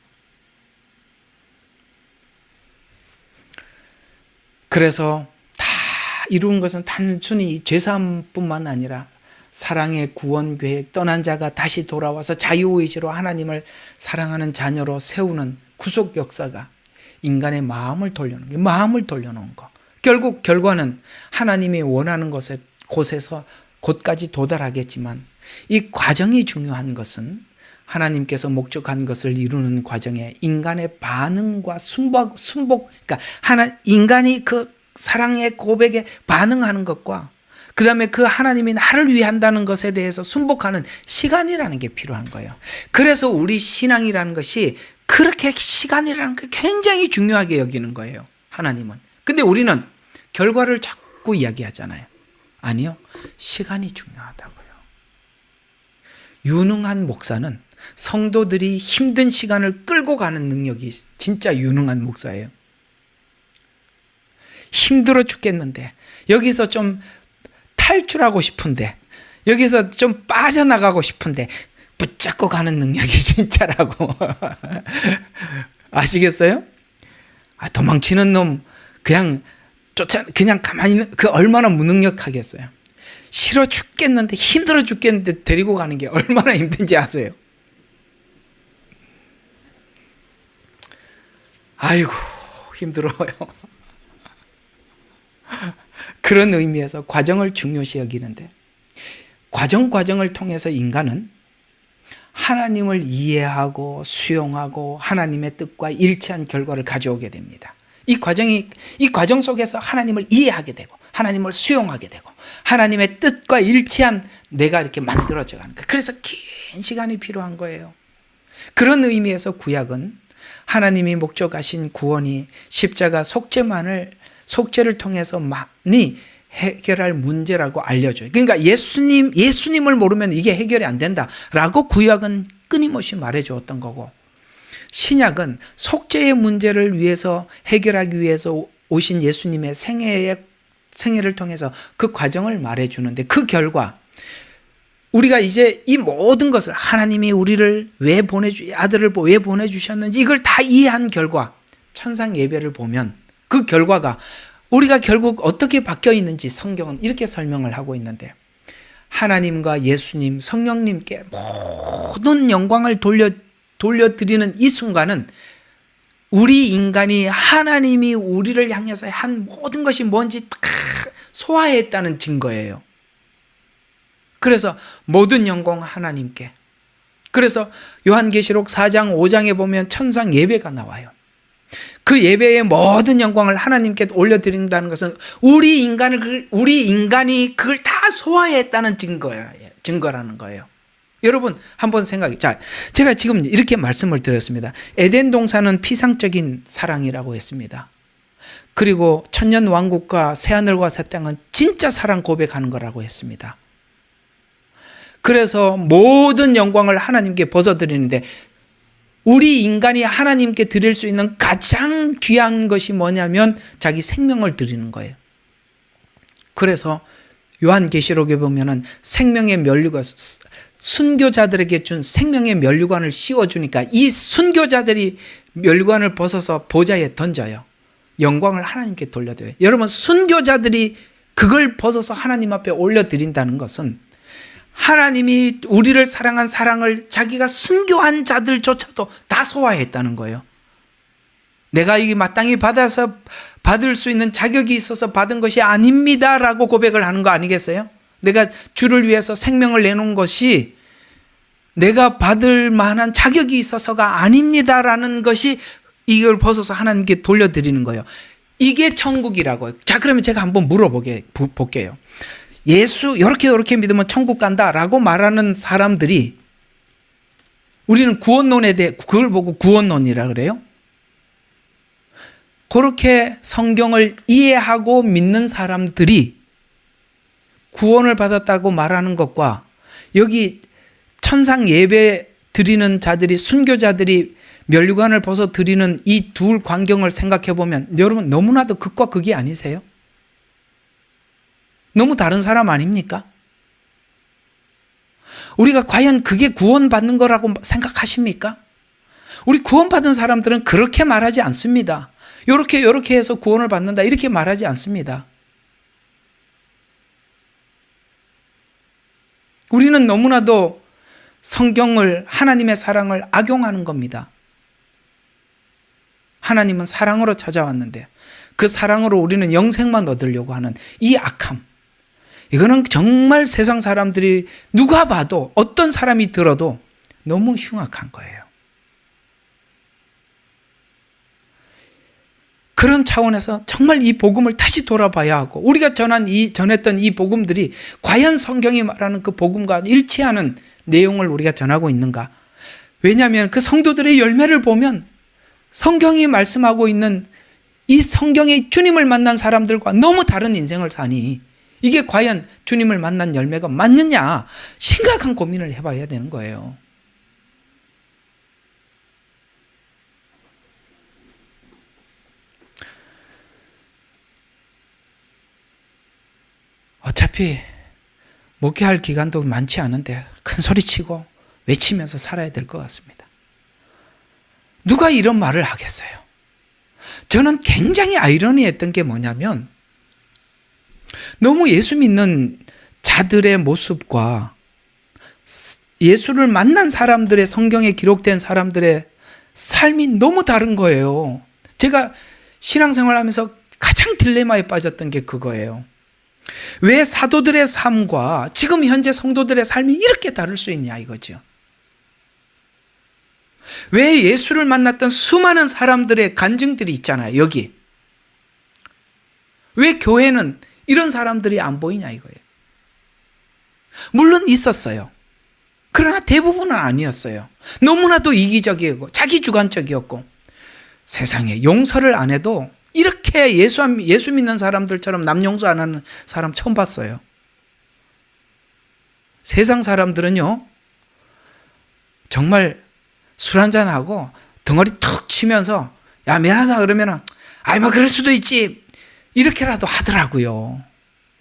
그래서 다 이룬 것은 단순히 죄사함뿐만 아니라 사랑의 구원 계획, 떠난 자가 다시 돌아와서 자유의지로 하나님을 사랑하는 자녀로 세우는 구속 역사가 인간의 마음을 돌려놓은 거. 결국 결과는 하나님이 원하는 곳에서 곧까지 도달하겠지만 이 과정이 중요한 것은 하나님께서 목적한 것을 이루는 과정에 인간의 반응과 순복, 그러니까 인간이 그 사랑의 고백에 반응하는 것과 그 다음에 그 하나님이 나를 위해 한다는 것에 대해서 순복하는 시간이라는 게 필요한 거예요. 그래서 우리 신앙이라는 것이 그렇게 시간이라는 게 굉장히 중요하게 여기는 거예요. 하나님은. 근데 우리는 결과를 자꾸 이야기하잖아요. 아니요. 시간이 중요하다고요. 유능한 목사는 성도들이 힘든 시간을 끌고 가는 능력이 진짜 유능한 목사예요. 힘들어 죽겠는데 여기서 좀 탈출하고 싶은데 여기서 좀 빠져나가고 싶은데 붙잡고 가는 능력이 진짜라고. 아시겠어요? 도망치는 놈 그냥 가만히 있는 그 얼마나 무능력하겠어요. 싫어 죽겠는데 힘들어 죽겠는데 데리고 가는 게 얼마나 힘든지 아세요? 아이고 힘들어요. 그런 의미에서 과정을 중요시 여기는데 과정을 통해서 인간은 하나님을 이해하고 수용하고 하나님의 뜻과 일치한 결과를 가져오게 됩니다. 이 과정 속에서 하나님을 이해하게 되고 하나님을 수용하게 되고 하나님의 뜻과 일치한 내가 이렇게 만들어져 가는 거예요. 그래서 긴 시간이 필요한 거예요. 그런 의미에서 구약은 하나님이 목적하신 구원이 십자가 속죄를 통해서 많이 해결할 문제라고 알려줘요. 그러니까 예수님을 모르면 이게 해결이 안 된다라고 구약은 끊임없이 말해주었던 거고, 신약은 속죄의 문제를 위해서 해결하기 위해서 오신 예수님의 생애를 통해서 그 과정을 말해주는데, 그 결과 우리가 이제 이 모든 것을 하나님이 우리를 아들을 왜 보내주셨는지 이걸 다 이해한 결과, 천상 예배를 보면 그 결과가 우리가 결국 어떻게 바뀌어 있는지 성경은 이렇게 설명을 하고 있는데, 하나님과 예수님, 성령님께 모든 영광을 돌려드리는 이 순간은 우리 인간이 하나님이 우리를 향해서 한 모든 것이 뭔지 다 소화했다는 증거예요. 그래서 모든 영광 하나님께. 그래서 요한계시록 4장 5장에 보면 천상 예배가 나와요. 그 예배의 모든 영광을 하나님께 올려드린다는 것은 우리 인간이 그걸 다 소화했다는 증거라는 거예요. 여러분 한번 제가 지금 이렇게 말씀을 드렸습니다. 에덴 동산은 피상적인 사랑이라고 했습니다. 그리고 천년 왕국과 새하늘과 새 땅은 진짜 사랑 고백하는 거라고 했습니다. 그래서 모든 영광을 하나님께 벗어드리는데, 우리 인간이 하나님께 드릴 수 있는 가장 귀한 것이 뭐냐면 자기 생명을 드리는 거예요. 그래서 요한계시록에 보면은 생명의 면류관, 순교자들에게 준 생명의 면류관을 씌워주니까 이 순교자들이 면류관을 벗어서 보좌에 던져요. 영광을 하나님께 돌려드려요. 여러분, 순교자들이 그걸 벗어서 하나님 앞에 올려드린다는 것은 하나님이 우리를 사랑한 사랑을 자기가 순교한 자들조차도 다 소화했다는 거예요. 내가 이게 마땅히 받을 수 있는 자격이 있어서 받은 것이 아닙니다라고 고백을 하는 거 아니겠어요? 내가 주를 위해서 생명을 내놓은 것이 내가 받을 만한 자격이 있어서가 아닙니다라는 것이, 이걸 벗어서 하나님께 돌려드리는 거예요. 이게 천국이라고요. 자, 그러면 제가 한번 볼게요. 예수 이렇게 믿으면 천국 간다라고 말하는 사람들이, 우리는 구원론에 대해 그걸 보고 구원론이라 그래요. 그렇게 성경을 이해하고 믿는 사람들이 구원을 받았다고 말하는 것과, 여기 천상 예배 드리는 자들이, 순교자들이 면류관을 벗어 드리는 이 둘 광경을 생각해 보면 여러분 너무나도 극과 극이 아니세요? 너무 다른 사람 아닙니까? 우리가 과연 그게 구원받는 거라고 생각하십니까? 우리 구원받은 사람들은 그렇게 말하지 않습니다. 요렇게 해서 구원을 받는다 이렇게 말하지 않습니다. 우리는 너무나도 성경을, 하나님의 사랑을 악용하는 겁니다. 하나님은 사랑으로 찾아왔는데 그 사랑으로 우리는 영생만 얻으려고 하는 이 악함, 이거는 정말 세상 사람들이 누가 봐도, 어떤 사람이 들어도 너무 흉악한 거예요. 그런 차원에서 정말 이 복음을 다시 돌아봐야 하고, 우리가 전했던 이 복음들이 과연 성경이 말하는 그 복음과 일치하는 내용을 우리가 전하고 있는가? 왜냐하면 그 성도들의 열매를 보면 성경이 말씀하고 있는 이 성경의 주님을 만난 사람들과 너무 다른 인생을 사니 이게 과연 주님을 만난 열매가 맞느냐, 심각한 고민을 해봐야 되는 거예요. 어차피 목회할 기간도 많지 않은데 큰 소리치고 외치면서 살아야 될 것 같습니다. 누가 이런 말을 하겠어요? 저는 굉장히 아이러니했던 게 뭐냐면, 너무 예수 믿는 자들의 모습과 예수를 만난 사람들의, 성경에 기록된 사람들의 삶이 너무 다른 거예요. 제가 신앙생활하면서 가장 딜레마에 빠졌던 게 그거예요. 왜 사도들의 삶과 지금 현재 성도들의 삶이 이렇게 다를 수 있냐 이거죠. 왜 예수를 만났던 수많은 사람들의 간증들이 있잖아요, 여기. 왜 교회는 이런 사람들이 안 보이냐 이거예요. 물론 있었어요. 그러나 대부분은 아니었어요. 너무나도 이기적이고 자기 주관적이었고, 세상에 용서를 안 해도 이렇게 예수 믿는 사람들처럼 남용서 안 하는 사람 처음 봤어요. 세상 사람들은요, 정말 술 한잔하고 덩어리 툭 치면서 야 미안하다 그러면은 아이 뭐 그럴 수도 있지 이렇게라도 하더라고요.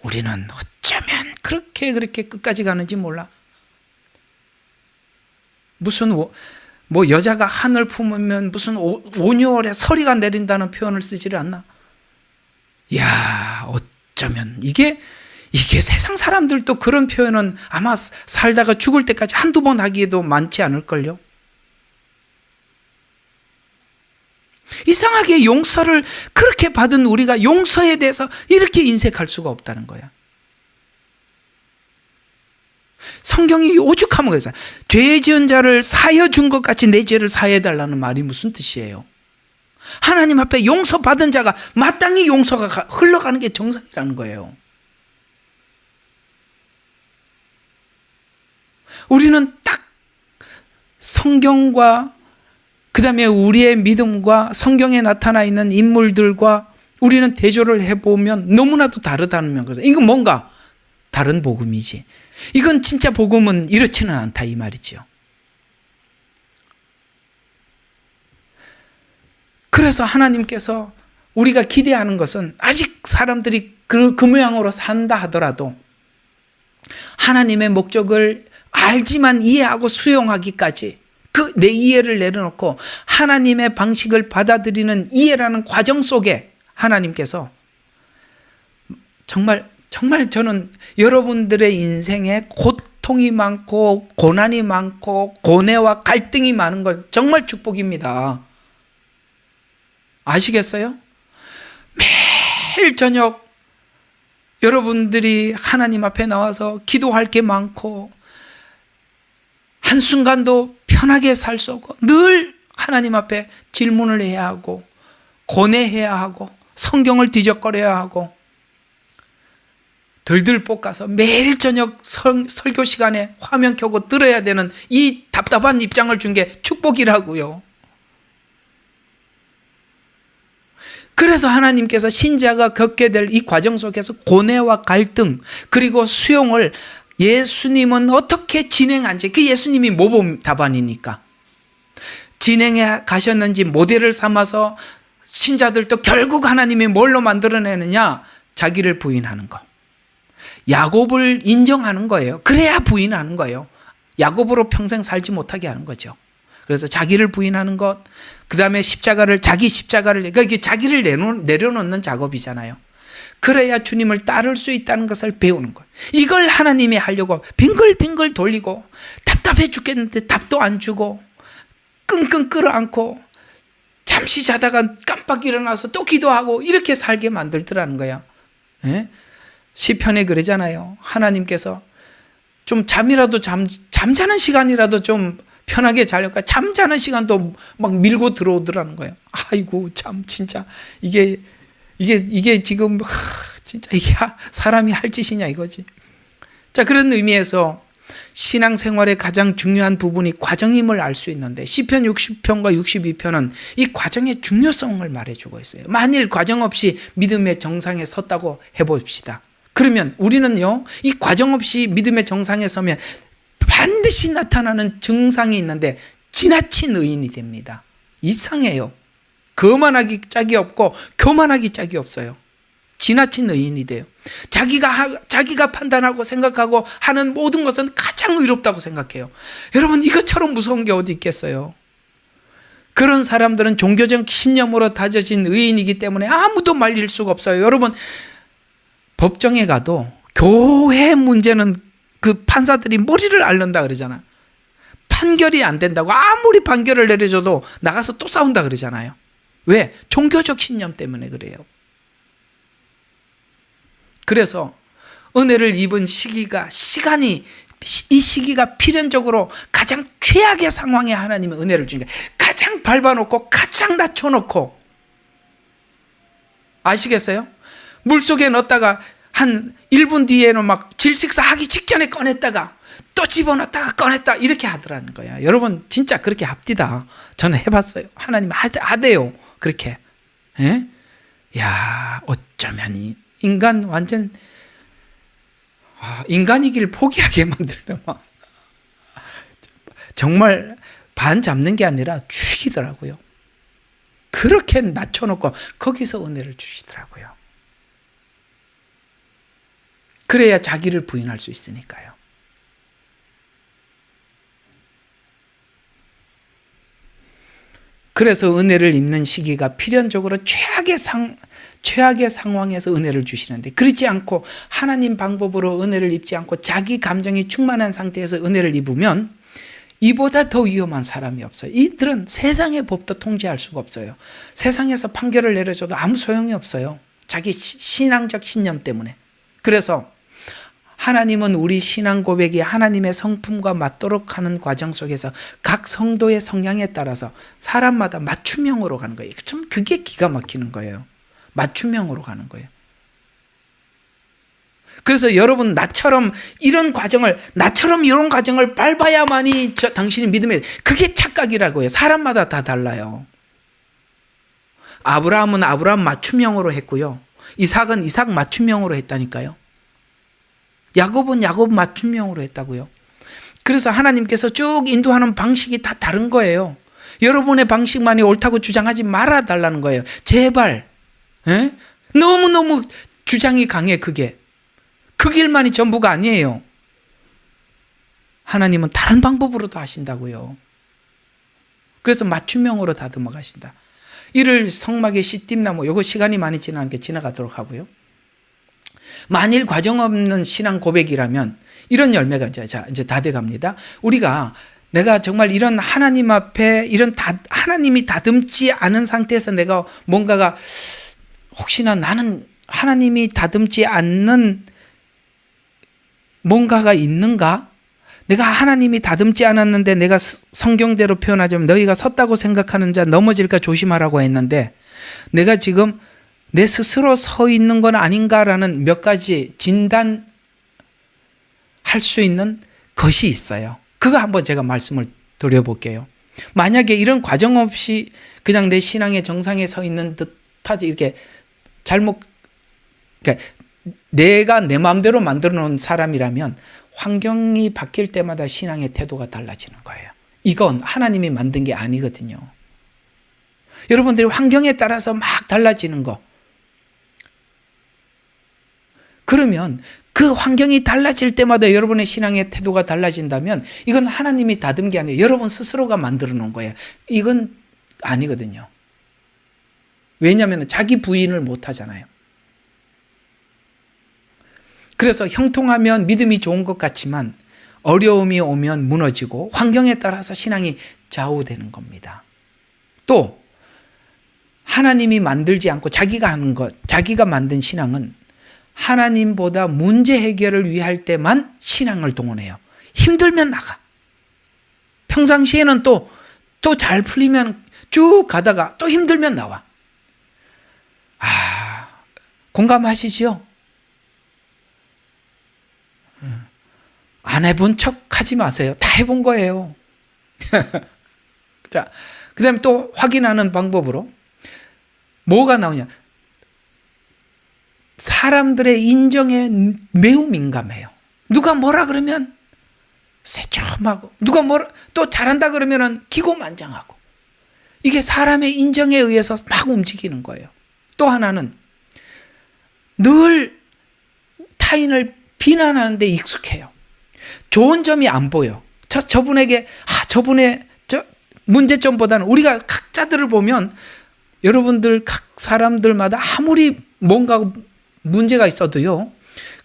우리는 어쩌면 그렇게 끝까지 가는지 몰라. 무슨 뭐 여자가 한을 품으면 무슨 5,6월에 서리가 내린다는 표현을 쓰지를 않나? 이야, 어쩌면 이게 세상 사람들도 그런 표현은 아마 살다가 죽을 때까지 한두 번 하기에도 많지 않을걸요? 이상하게 용서를 그렇게 받은 우리가 용서에 대해서 이렇게 인색할 수가 없다는 거야. 성경이 오죽하면 그래서 죄 지은 자를 사여 준 것 같이 내 죄를 사해 달라는 말이 무슨 뜻이에요? 하나님 앞에 용서받은 자가 마땅히 용서가 흘러가는 게 정상이라는 거예요. 우리는 딱 성경과 그 다음에 우리의 믿음과 성경에 나타나 있는 인물들과 우리는 대조를 해보면 너무나도 다르다는 거죠. 이건 뭔가 다른 복음이지. 이건 진짜 복음은 이렇지는 않다 이 말이죠. 그래서 하나님께서 우리가 기대하는 것은 아직 사람들이 그 모양으로 산다 하더라도 하나님의 목적을 알지만 이해하고 수용하기까지 그 내 이해를 내려놓고 하나님의 방식을 받아들이는 이해라는 과정 속에 하나님께서 정말 저는 여러분들의 인생에 고통이 많고 고난이 많고 고뇌와 갈등이 많은 건 정말 축복입니다. 아시겠어요? 매일 저녁 여러분들이 하나님 앞에 나와서 기도할 게 많고 한순간도 편하게 살 수 없고 늘 하나님 앞에 질문을 해야 하고 고뇌해야 하고 성경을 뒤적거려야 하고 들들 볶아서 매일 저녁 설교 시간에 화면 켜고 들어야 되는 이 답답한 입장을 준 게 축복이라고요. 그래서 하나님께서 신자가 겪게 될 이 과정 속에서 고뇌와 갈등 그리고 수용을 예수님은 어떻게 진행한지, 그 예수님이 모범 답안이니까 진행해 가셨는지 모델을 삼아서 신자들도 결국 하나님이 뭘로 만들어내느냐? 자기를 부인하는 거. 야곱을 인정하는 거예요. 그래야 부인하는 거예요. 야곱으로 평생 살지 못하게 하는 거죠. 그래서 자기를 부인하는 것, 그 다음에 자기 십자가를, 그러니까 이게 자기를 내려놓는 작업이잖아요. 그래야 주님을 따를 수 있다는 것을 배우는 거예요. 이걸 하나님이 하려고 빙글빙글 돌리고 답답해 죽겠는데 답도 안 주고 끙끙 끌어안고 잠시 자다가 깜빡 일어나서 또 기도하고 이렇게 살게 만들더라는 거야. 예? 시편에 그러잖아요. 하나님께서 좀 잠자는 시간이라도 좀 편하게 자려니까 잠자는 시간도 막 밀고 들어오더라는 거예요. 아이고 참 진짜 이게 지금 진짜 이게 사람이 할 짓이냐 이거지. 자, 그런 의미에서 신앙생활의 가장 중요한 부분이 과정임을 알 수 있는데 시편 60편과 62편은 이 과정의 중요성을 말해주고 있어요. 만일 과정 없이 믿음의 정상에 섰다고 해봅시다. 그러면 우리는요, 이 과정 없이 믿음의 정상에 서면 반드시 나타나는 증상이 있는데 지나친 의인이 됩니다. 이상해요. 거만하기 짝이 없고 교만하기 짝이 없어요. 지나친 의인이 돼요. 자기가 판단하고 생각하고 하는 모든 것은 가장 의롭다고 생각해요. 여러분, 이것처럼 무서운 게 어디 있겠어요? 그런 사람들은 종교적 신념으로 다져진 의인이기 때문에 아무도 말릴 수가 없어요. 여러분, 법정에 가도 교회 문제는 그 판사들이 머리를 앓는다 그러잖아요. 판결이 안 된다고 아무리 판결을 내려줘도 나가서 또 싸운다 그러잖아요. 왜? 종교적 신념 때문에 그래요. 그래서 은혜를 입은 이 시기가 필연적으로 가장 최악의 상황에 하나님이 은혜를 주니까 가장 밟아놓고 가장 낮춰놓고, 아시겠어요? 물속에 넣었다가 한 1분 뒤에는 막 질식사 하기 직전에 꺼냈다가 또 집어넣었다가 꺼냈다 이렇게 하더라는 거야. 여러분 진짜 그렇게 합디다. 저는 해봤어요. 하나님 하대요. 그렇게. 예? 야, 어쩌면 인간 완전 인간이길 포기하게 만들려 막 정말 반 잡는 게 아니라 죽이더라고요. 그렇게 낮춰놓고 거기서 은혜를 주시더라고요. 그래야 자기를 부인할 수 있으니까요. 그래서 은혜를 입는 시기가 필연적으로 최악의 상황에서 은혜를 주시는데, 그렇지 않고 하나님 방법으로 은혜를 입지 않고 자기 감정이 충만한 상태에서 은혜를 입으면 이보다 더 위험한 사람이 없어요. 이들은 세상의 법도 통제할 수가 없어요. 세상에서 판결을 내려줘도 아무 소용이 없어요. 자기 신앙적 신념 때문에. 그래서 하나님은 우리 신앙 고백이 하나님의 성품과 맞도록 하는 과정 속에서 각 성도의 성향에 따라서 사람마다 맞춤형으로 가는 거예요. 참 그게 기가 막히는 거예요. 맞춤형으로 가는 거예요. 그래서 여러분 나처럼 이런 과정을 밟아야만이 당신이 믿음에, 그게 착각이라고 해요. 사람마다 다 달라요. 아브라함은 아브라함 맞춤형으로 했고요. 이삭은 이삭 맞춤형으로 했다니까요. 야곱은 야곱 맞춤형으로 했다고요. 그래서 하나님께서 쭉 인도하는 방식이 다 다른 거예요. 여러분의 방식만이 옳다고 주장하지 말아 달라는 거예요. 제발. 에? 너무너무 주장이 강해. 그게 그 길만이 전부가 아니에요. 하나님은 다른 방법으로도 하신다고요. 그래서 맞춤형으로 다듬어 가신다. 이를 성막의 씨띠나무, 이거 시간이 많이 지나니까 지나가도록 하고요. 만일 과정 없는 신앙 고백이라면 이런 열매가 이제 다 돼갑니다. 내가 정말 이런 하나님 앞에 하나님이 다듬지 않은 상태에서 내가 뭔가가, 혹시나 나는 하나님이 다듬지 않는 뭔가가 있는가? 내가 하나님이 다듬지 않았는데 내가 성경대로 표현하자면 너희가 섰다고 생각하는 자 넘어질까 조심하라고 했는데 내가 지금 내 스스로 서 있는 건 아닌가라는 몇 가지 진단할 수 있는 것이 있어요. 그거 한번 제가 말씀을 드려볼게요. 만약에 이런 과정 없이 그냥 내 신앙의 정상에 서 있는 듯하지, 이렇게 그러니까 내가 내 마음대로 만들어 놓은 사람이라면 환경이 바뀔 때마다 신앙의 태도가 달라지는 거예요. 이건 하나님이 만든 게 아니거든요. 여러분들이 환경에 따라서 막 달라지는 거. 그러면 그 환경이 달라질 때마다 여러분의 신앙의 태도가 달라진다면 이건 하나님이 다듬은 게 아니에요. 여러분 스스로가 만들어 놓은 거예요. 이건 아니거든요. 왜냐하면 자기 부인을 못 하잖아요. 그래서 형통하면 믿음이 좋은 것 같지만 어려움이 오면 무너지고 환경에 따라서 신앙이 좌우되는 겁니다. 또 하나님이 만들지 않고 자기가 하는 것, 자기가 만든 신앙은 하나님보다 문제 해결을 위할 때만 신앙을 동원해요. 힘들면 나가. 평상시에는 또 잘 풀리면 쭉 가다가 또 힘들면 나와. 공감하시죠? 안 해본 척 하지 마세요. 다 해본 거예요. 자, 그 다음에 또 확인하는 방법으로 뭐가 나오냐? 사람들의 인정에 매우 민감해요. 누가 뭐라 그러면 새콤하고, 누가 뭐라 또 잘한다 그러면 기고만장하고. 이게 사람의 인정에 의해서 막 움직이는 거예요. 또 하나는 늘 타인을 비난하는 데 익숙해요. 좋은 점이 안 보여. 저분에게 저분의 문제점보다는 우리가 각자들을 보면 여러분들 각 사람들마다 아무리 뭔가 문제가 있어도요,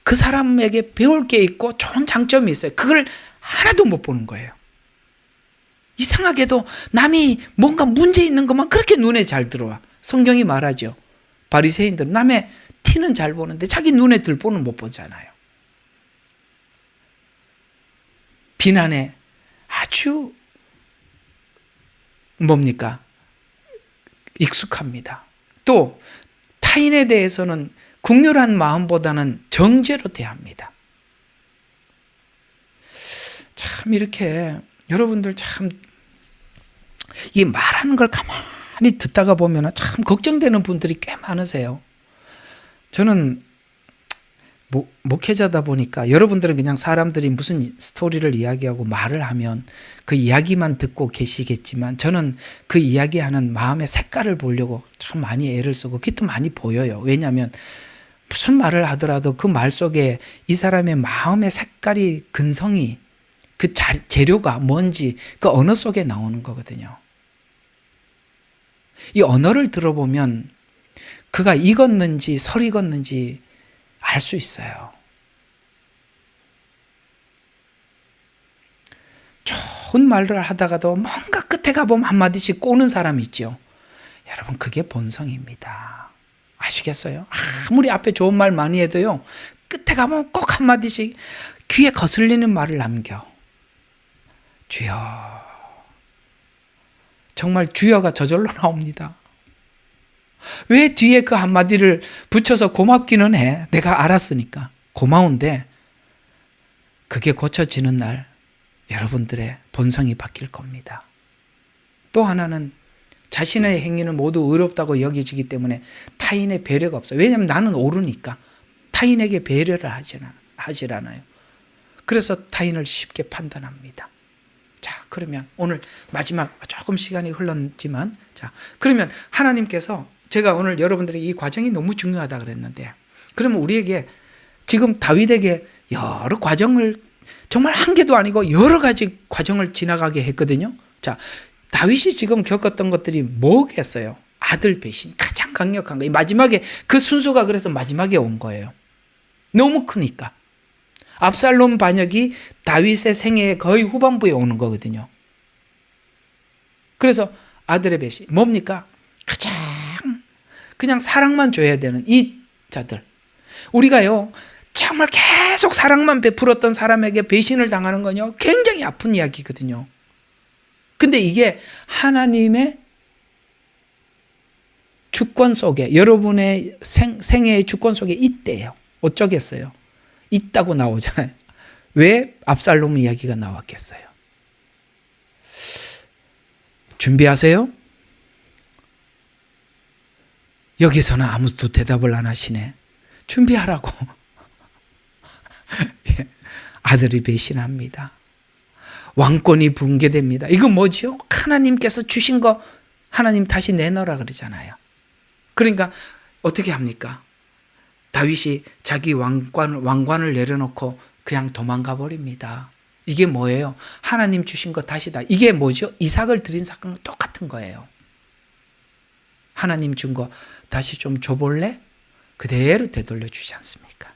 그 사람에게 배울 게 있고 좋은 장점이 있어요. 그걸 하나도 못 보는 거예요. 이상하게도 남이 뭔가 문제 있는 것만 그렇게 눈에 잘 들어와. 성경이 말하죠. 바리새인들은 남의 티는 잘 보는데 자기 눈에 들보는 못 보잖아요. 비난에 아주 익숙합니다. 또 타인에 대해서는 긍휼한 마음보다는 정죄로 대합니다. 참 이렇게 여러분들 참 이 말하는 걸 가만히 듣다가 보면 참 걱정되는 분들이 꽤 많으세요. 저는 목회자다 보니까 여러분들은 그냥 사람들이 무슨 스토리를 이야기하고 말을 하면 그 이야기만 듣고 계시겠지만 저는 그 이야기하는 마음의 색깔을 보려고 참 많이 애를 쓰고 그게 또 많이 보여요. 왜냐하면 무슨 말을 하더라도 그 말 속에 이 사람의 마음의 색깔이, 근성이, 그 재료가 뭔지 그 언어 속에 나오는 거거든요. 이 언어를 들어보면 그가 익었는지 설 익었는지 알 수 있어요. 좋은 말을 하다가도 뭔가 끝에 가보면 한마디씩 꼬는 사람이 있죠. 여러분 그게 본성입니다. 아시겠어요? 아무리 앞에 좋은 말 많이 해도요, 끝에 가면 꼭 한마디씩 귀에 거슬리는 말을 남겨. 주여. 정말 주여가 저절로 나옵니다. 왜 뒤에 그 한마디를 붙여서 고맙기는 해. 내가 알았으니까. 고마운데 그게 고쳐지는 날 여러분들의 본성이 바뀔 겁니다. 또 하나는 자신의 행위는 모두 의롭다고 여겨지기 때문에 타인의 배려가 없어요. 왜냐하면 나는 옳으니까 타인에게 배려를 하질 않아요. 그래서 타인을 쉽게 판단합니다. 자, 그러면 오늘 마지막 조금 시간이 흘렀지만, 자, 그러면 하나님께서 제가 오늘 여러분들이 이 과정이 너무 중요하다 그랬는데, 그러면 우리에게 지금 다윗에게 여러 과정을, 정말 한 개도 아니고 여러 가지 과정을 지나가게 했거든요. 자, 다윗이 지금 겪었던 것들이 뭐겠어요? 아들 배신, 가장 강력한 거. 마지막에 그 순서가 그래서 마지막에 온 거예요. 너무 크니까. 압살롬 반역이 다윗의 생애의 거의 후반부에 오는 거거든요. 그래서 아들의 배신, 뭡니까? 가장 그냥 사랑만 줘야 되는 이 자들. 우리가요, 정말 계속 사랑만 베풀었던 사람에게 배신을 당하는 건요, 굉장히 아픈 이야기거든요. 근데 이게 하나님의 주권 속에, 여러분의 생애의 주권 속에 있대요. 어쩌겠어요? 있다고 나오잖아요. 왜 압살롬 이야기가 나왔겠어요? 준비하세요? 여기서는 아무도 대답을 안 하시네. 준비하라고. 아들이 배신합니다. 왕권이 붕괴됩니다. 이건 뭐지요? 하나님께서 주신 거 하나님 다시 내놔라 그러잖아요. 그러니까 어떻게 합니까? 다윗이 자기 왕관을 내려놓고 그냥 도망가 버립니다. 이게 뭐예요? 하나님 주신 거 다시다. 이게 뭐죠? 이삭을 드린 사건과 똑같은 거예요. 하나님 준 거 다시 좀 줘볼래? 그대로 되돌려 주지 않습니까?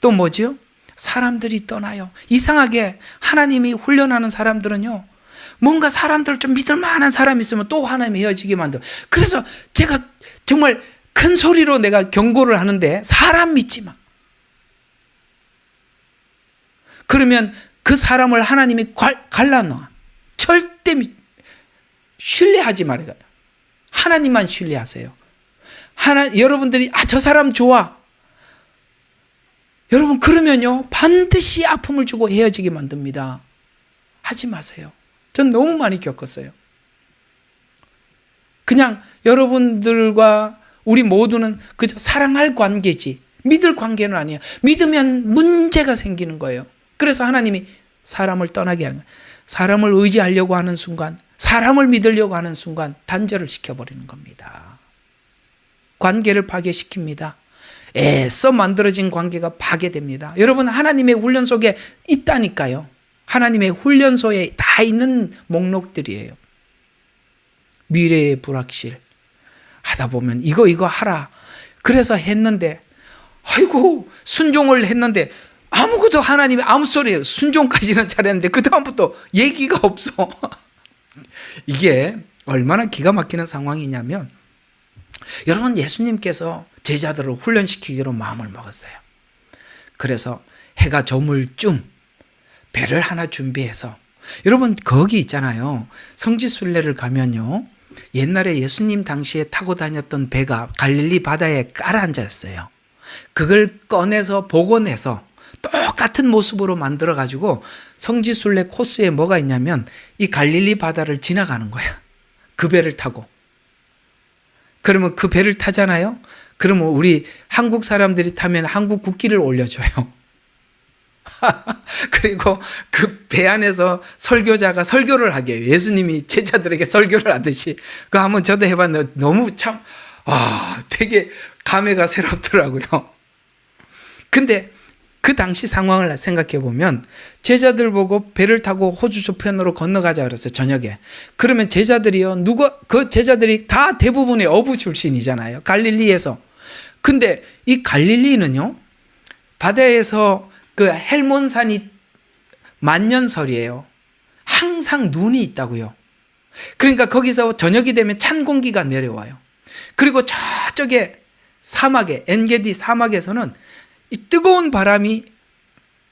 또 뭐지요? 사람들이 떠나요. 이상하게 하나님이 훈련하는 사람들은요, 뭔가 사람들 좀 믿을 만한 사람이 있으면 또 하나님이 헤어지게 만들어. 그래서 제가 정말 큰 소리로 내가 경고를 하는데, 사람 믿지 마. 그러면 그 사람을 하나님이 갈라놔. 절대 신뢰하지 말아요. 하나님만 신뢰하세요. 여러분들이 저 사람 좋아. 여러분 그러면요 반드시 아픔을 주고 헤어지게 만듭니다. 하지 마세요. 전 너무 많이 겪었어요. 그냥 여러분들과 우리 모두는 그저 사랑할 관계지 믿을 관계는 아니에요. 믿으면 문제가 생기는 거예요. 그래서 하나님이 사람을 떠나게 하는 거예요. 사람을 의지하려고 하는 순간, 사람을 믿으려고 하는 순간 단절을 시켜버리는 겁니다. 관계를 파괴시킵니다. 애써 만들어진 관계가 파괴됩니다. 여러분 하나님의 훈련소에 있다니까요. 하나님의 훈련소에 다 있는 목록들이에요. 미래의 불확실 하다 보면 이거 하라. 그래서 했는데 아이고 순종을 했는데 아무것도 하나님이 아무 소리예요. 순종까지는 잘했는데 그 다음부터 얘기가 없어. 이게 얼마나 기가 막히는 상황이냐면 여러분 예수님께서 제자들을 훈련시키기로 마음을 먹었어요. 그래서 해가 저물 쯤 배를 하나 준비해서 여러분 거기 있잖아요. 성지순례를 가면요. 옛날에 예수님 당시에 타고 다녔던 배가 갈릴리 바다에 깔아앉았어요. 그걸 꺼내서 복원해서 똑같은 모습으로 만들어 가지고 성지순례 코스에 뭐가 있냐면 이 갈릴리 바다를 지나가는 거야. 그 배를 타고. 그러면 그 배를 타잖아요. 그러면 우리 한국 사람들이 타면 한국 국기를 올려줘요. 그리고 그 배 안에서 설교자가 설교를 하게 해요. 예수님이 제자들에게 설교를 하듯이. 그거 한번 저도 해봤는데 너무 참 되게 감회가 새롭더라고요. 근데 그 당시 상황을 생각해 보면 제자들 보고 배를 타고 호주 저편으로 건너가자 그랬어요. 저녁에. 그러면 제자들이요. 그 제자들이 다 대부분의 어부 출신이잖아요. 갈릴리에서. 근데 이 갈릴리는요. 바다에서 그 헬몬산이 만년설이에요. 항상 눈이 있다고요. 그러니까 거기서 저녁이 되면 찬 공기가 내려와요. 그리고 저쪽에 사막에 엔게디 사막에서는 이 뜨거운 바람이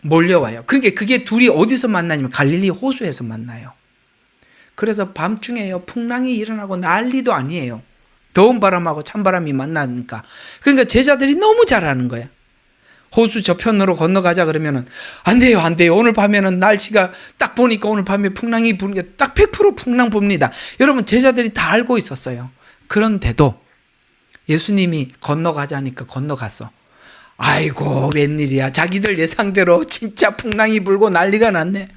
몰려와요. 그러니까 그게 둘이 어디서 만나냐면 갈릴리 호수에서 만나요. 그래서 밤중에요 풍랑이 일어나고 난리도 아니에요. 더운 바람하고 찬바람이 만나니까. 그러니까 제자들이 너무 잘하는 거야. 호수 저편으로 건너가자 그러면은 안 돼요. 오늘 밤에는 날씨가 딱 보니까 오늘 밤에 풍랑이 부는 게 딱 100% 풍랑 붑니다. 여러분 제자들이 다 알고 있었어요. 그런데도 예수님이 건너가자니까 건너갔어. 아이고 웬일이야. 자기들 예상대로 진짜 풍랑이 불고 난리가 났네.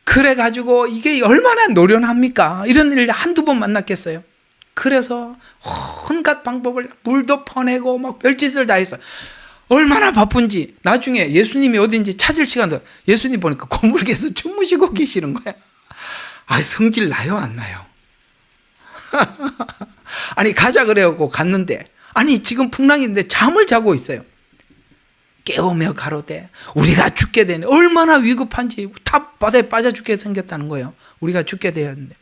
그래가지고 이게 얼마나 노련합니까? 이런 일을 한두 번 만났겠어요. 그래서 온갖 방법을 물도 퍼내고 막 별짓을 다 했어. 얼마나 바쁜지 나중에 예수님이 어딘지 찾을 시간도 예수님 보니까 고물께서 주무시고 계시는 거야. 성질 나요 안 나요? 아니 가자 그래갖고 갔는데 아니 지금 풍랑인데 잠을 자고 있어요. 깨우며 가로되 우리가 죽게 되네. 얼마나 위급한지. 다 바다에 빠져 죽게 생겼다는 거예요. 우리가 죽게 되었는데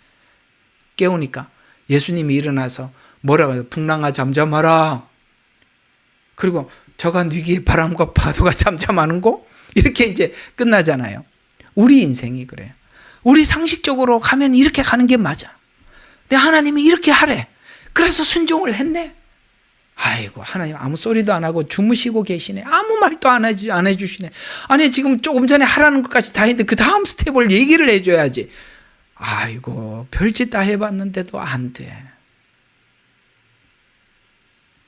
깨우니까 예수님이 일어나서 뭐라고 해요? 풍랑아 잠잠하라. 그리고 저간 위기의 바람과 파도가 잠잠하는 거? 이렇게 이제 끝나잖아요. 우리 인생이 그래요. 우리 상식적으로 가면 이렇게 가는 게 맞아. 근데 하나님이 이렇게 하래. 그래서 순종을 했네. 아이고 하나님 아무 소리도 안 하고 주무시고 계시네. 아무 말도 안 해주시네. 아니 지금 조금 전에 하라는 것까지 다 했는데 그 다음 스텝을 얘기를 해줘야지. 아이고 별짓 다 해봤는데도 안 돼.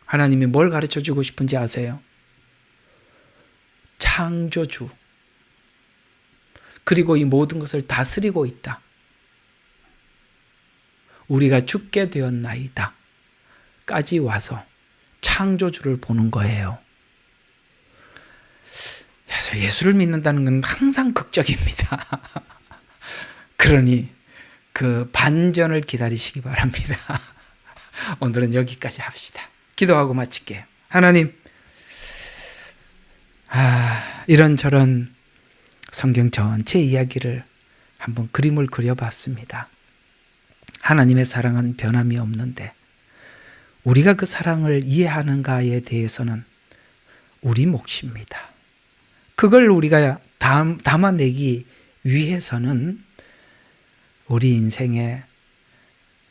하나님이 뭘 가르쳐주고 싶은지 아세요? 창조주, 그리고 이 모든 것을 다스리고 있다. 우리가 죽게 되었나이다 까지 와서 창조주를 보는 거예요. 그래서 예수를 믿는다는 건 항상 극적입니다. 그러니 그 반전을 기다리시기 바랍니다. 오늘은 여기까지 합시다. 기도하고 마칠게요. 하나님, 이런저런 성경 전체 이야기를 한번 그림을 그려봤습니다. 하나님의 사랑은 변함이 없는데 우리가 그 사랑을 이해하는가에 대해서는 우리 몫입니다. 그걸 우리가 담아내기 위해서는 우리 인생에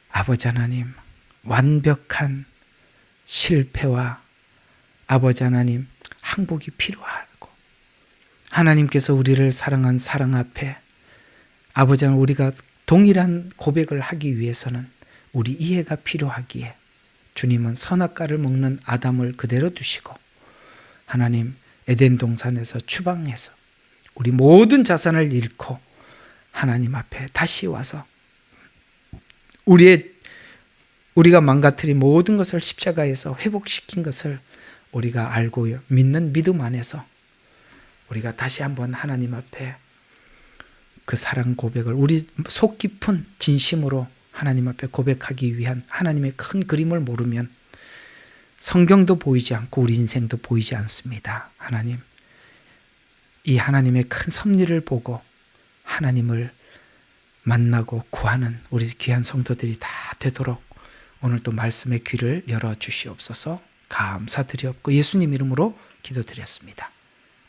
아버지 하나님 완벽한 실패와 아버지 하나님 항복이 필요하고, 하나님께서 우리를 사랑한 사랑 앞에 아버지 하나님 우리가 동일한 고백을 하기 위해서는 우리 이해가 필요하기에 주님은 선악과를 먹는 아담을 그대로 두시고 하나님 에덴 동산에서 추방해서 우리 모든 자산을 잃고 하나님 앞에 다시 와서 우리가 망가뜨린 모든 것을 십자가에서 회복시킨 것을 우리가 알고 믿는 믿음 안에서 우리가 다시 한번 하나님 앞에 그 사랑 고백을 우리 속 깊은 진심으로 하나님 앞에 고백하기 위한 하나님의 큰 그림을 모르면 성경도 보이지 않고 우리 인생도 보이지 않습니다. 하나님, 이 하나님의 큰 섭리를 보고 하나님을 만나고 구하는 우리 귀한 성도들이 다 되도록 오늘 또 말씀의 귀를 열어주시옵소서. 감사드리옵고 예수님 이름으로 기도드렸습니다.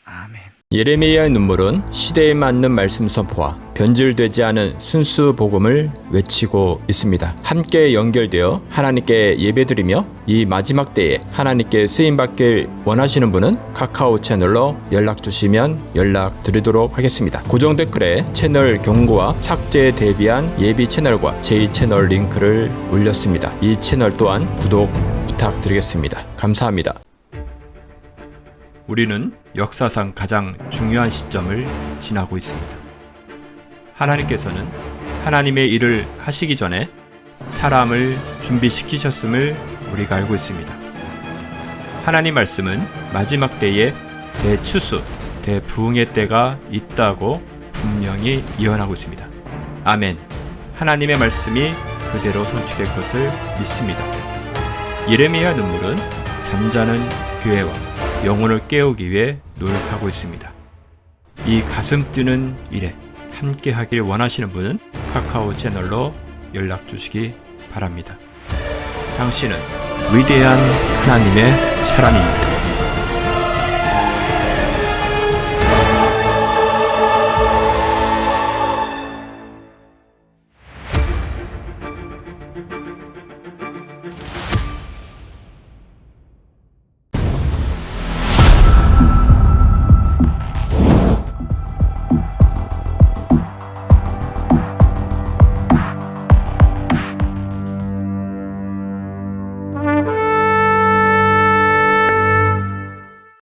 아멘. 예레미야의 눈물은 시대에 맞는 말씀 선포와 변질되지 않은 순수 복음을 외치고 있습니다. 함께 연결되어 하나님께 예배드리며 이 마지막 때에 하나님께 쓰임받길 원하시는 분은 카카오 채널로 연락 주시면 연락드리도록 하겠습니다. 고정 댓글에 채널 경고와 착제에 대비한 예비 채널과 제2채널 링크를 올렸습니다. 이 채널 또한 구독 부탁드리겠습니다. 감사합니다. 우리는 역사상 가장 중요한 시점을 지나고 있습니다. 하나님께서는 하나님의 일을 하시기 전에 사람을 준비시키셨음을 우리가 알고 있습니다. 하나님 말씀은 마지막 때에 대추수, 대부흥의 때가 있다고 분명히 예언하고 있습니다. 아멘. 하나님의 말씀이 그대로 성취될 것을 믿습니다. 예레미야 눈물은 잠자는 교회와 영혼을 깨우기 위해 노력하고 있습니다. 이 가슴 뛰는 일에 함께 하길 원하시는 분은 카카오 채널로 연락 주시기 바랍니다. 당신은 위대한 하나님의 사람입니다.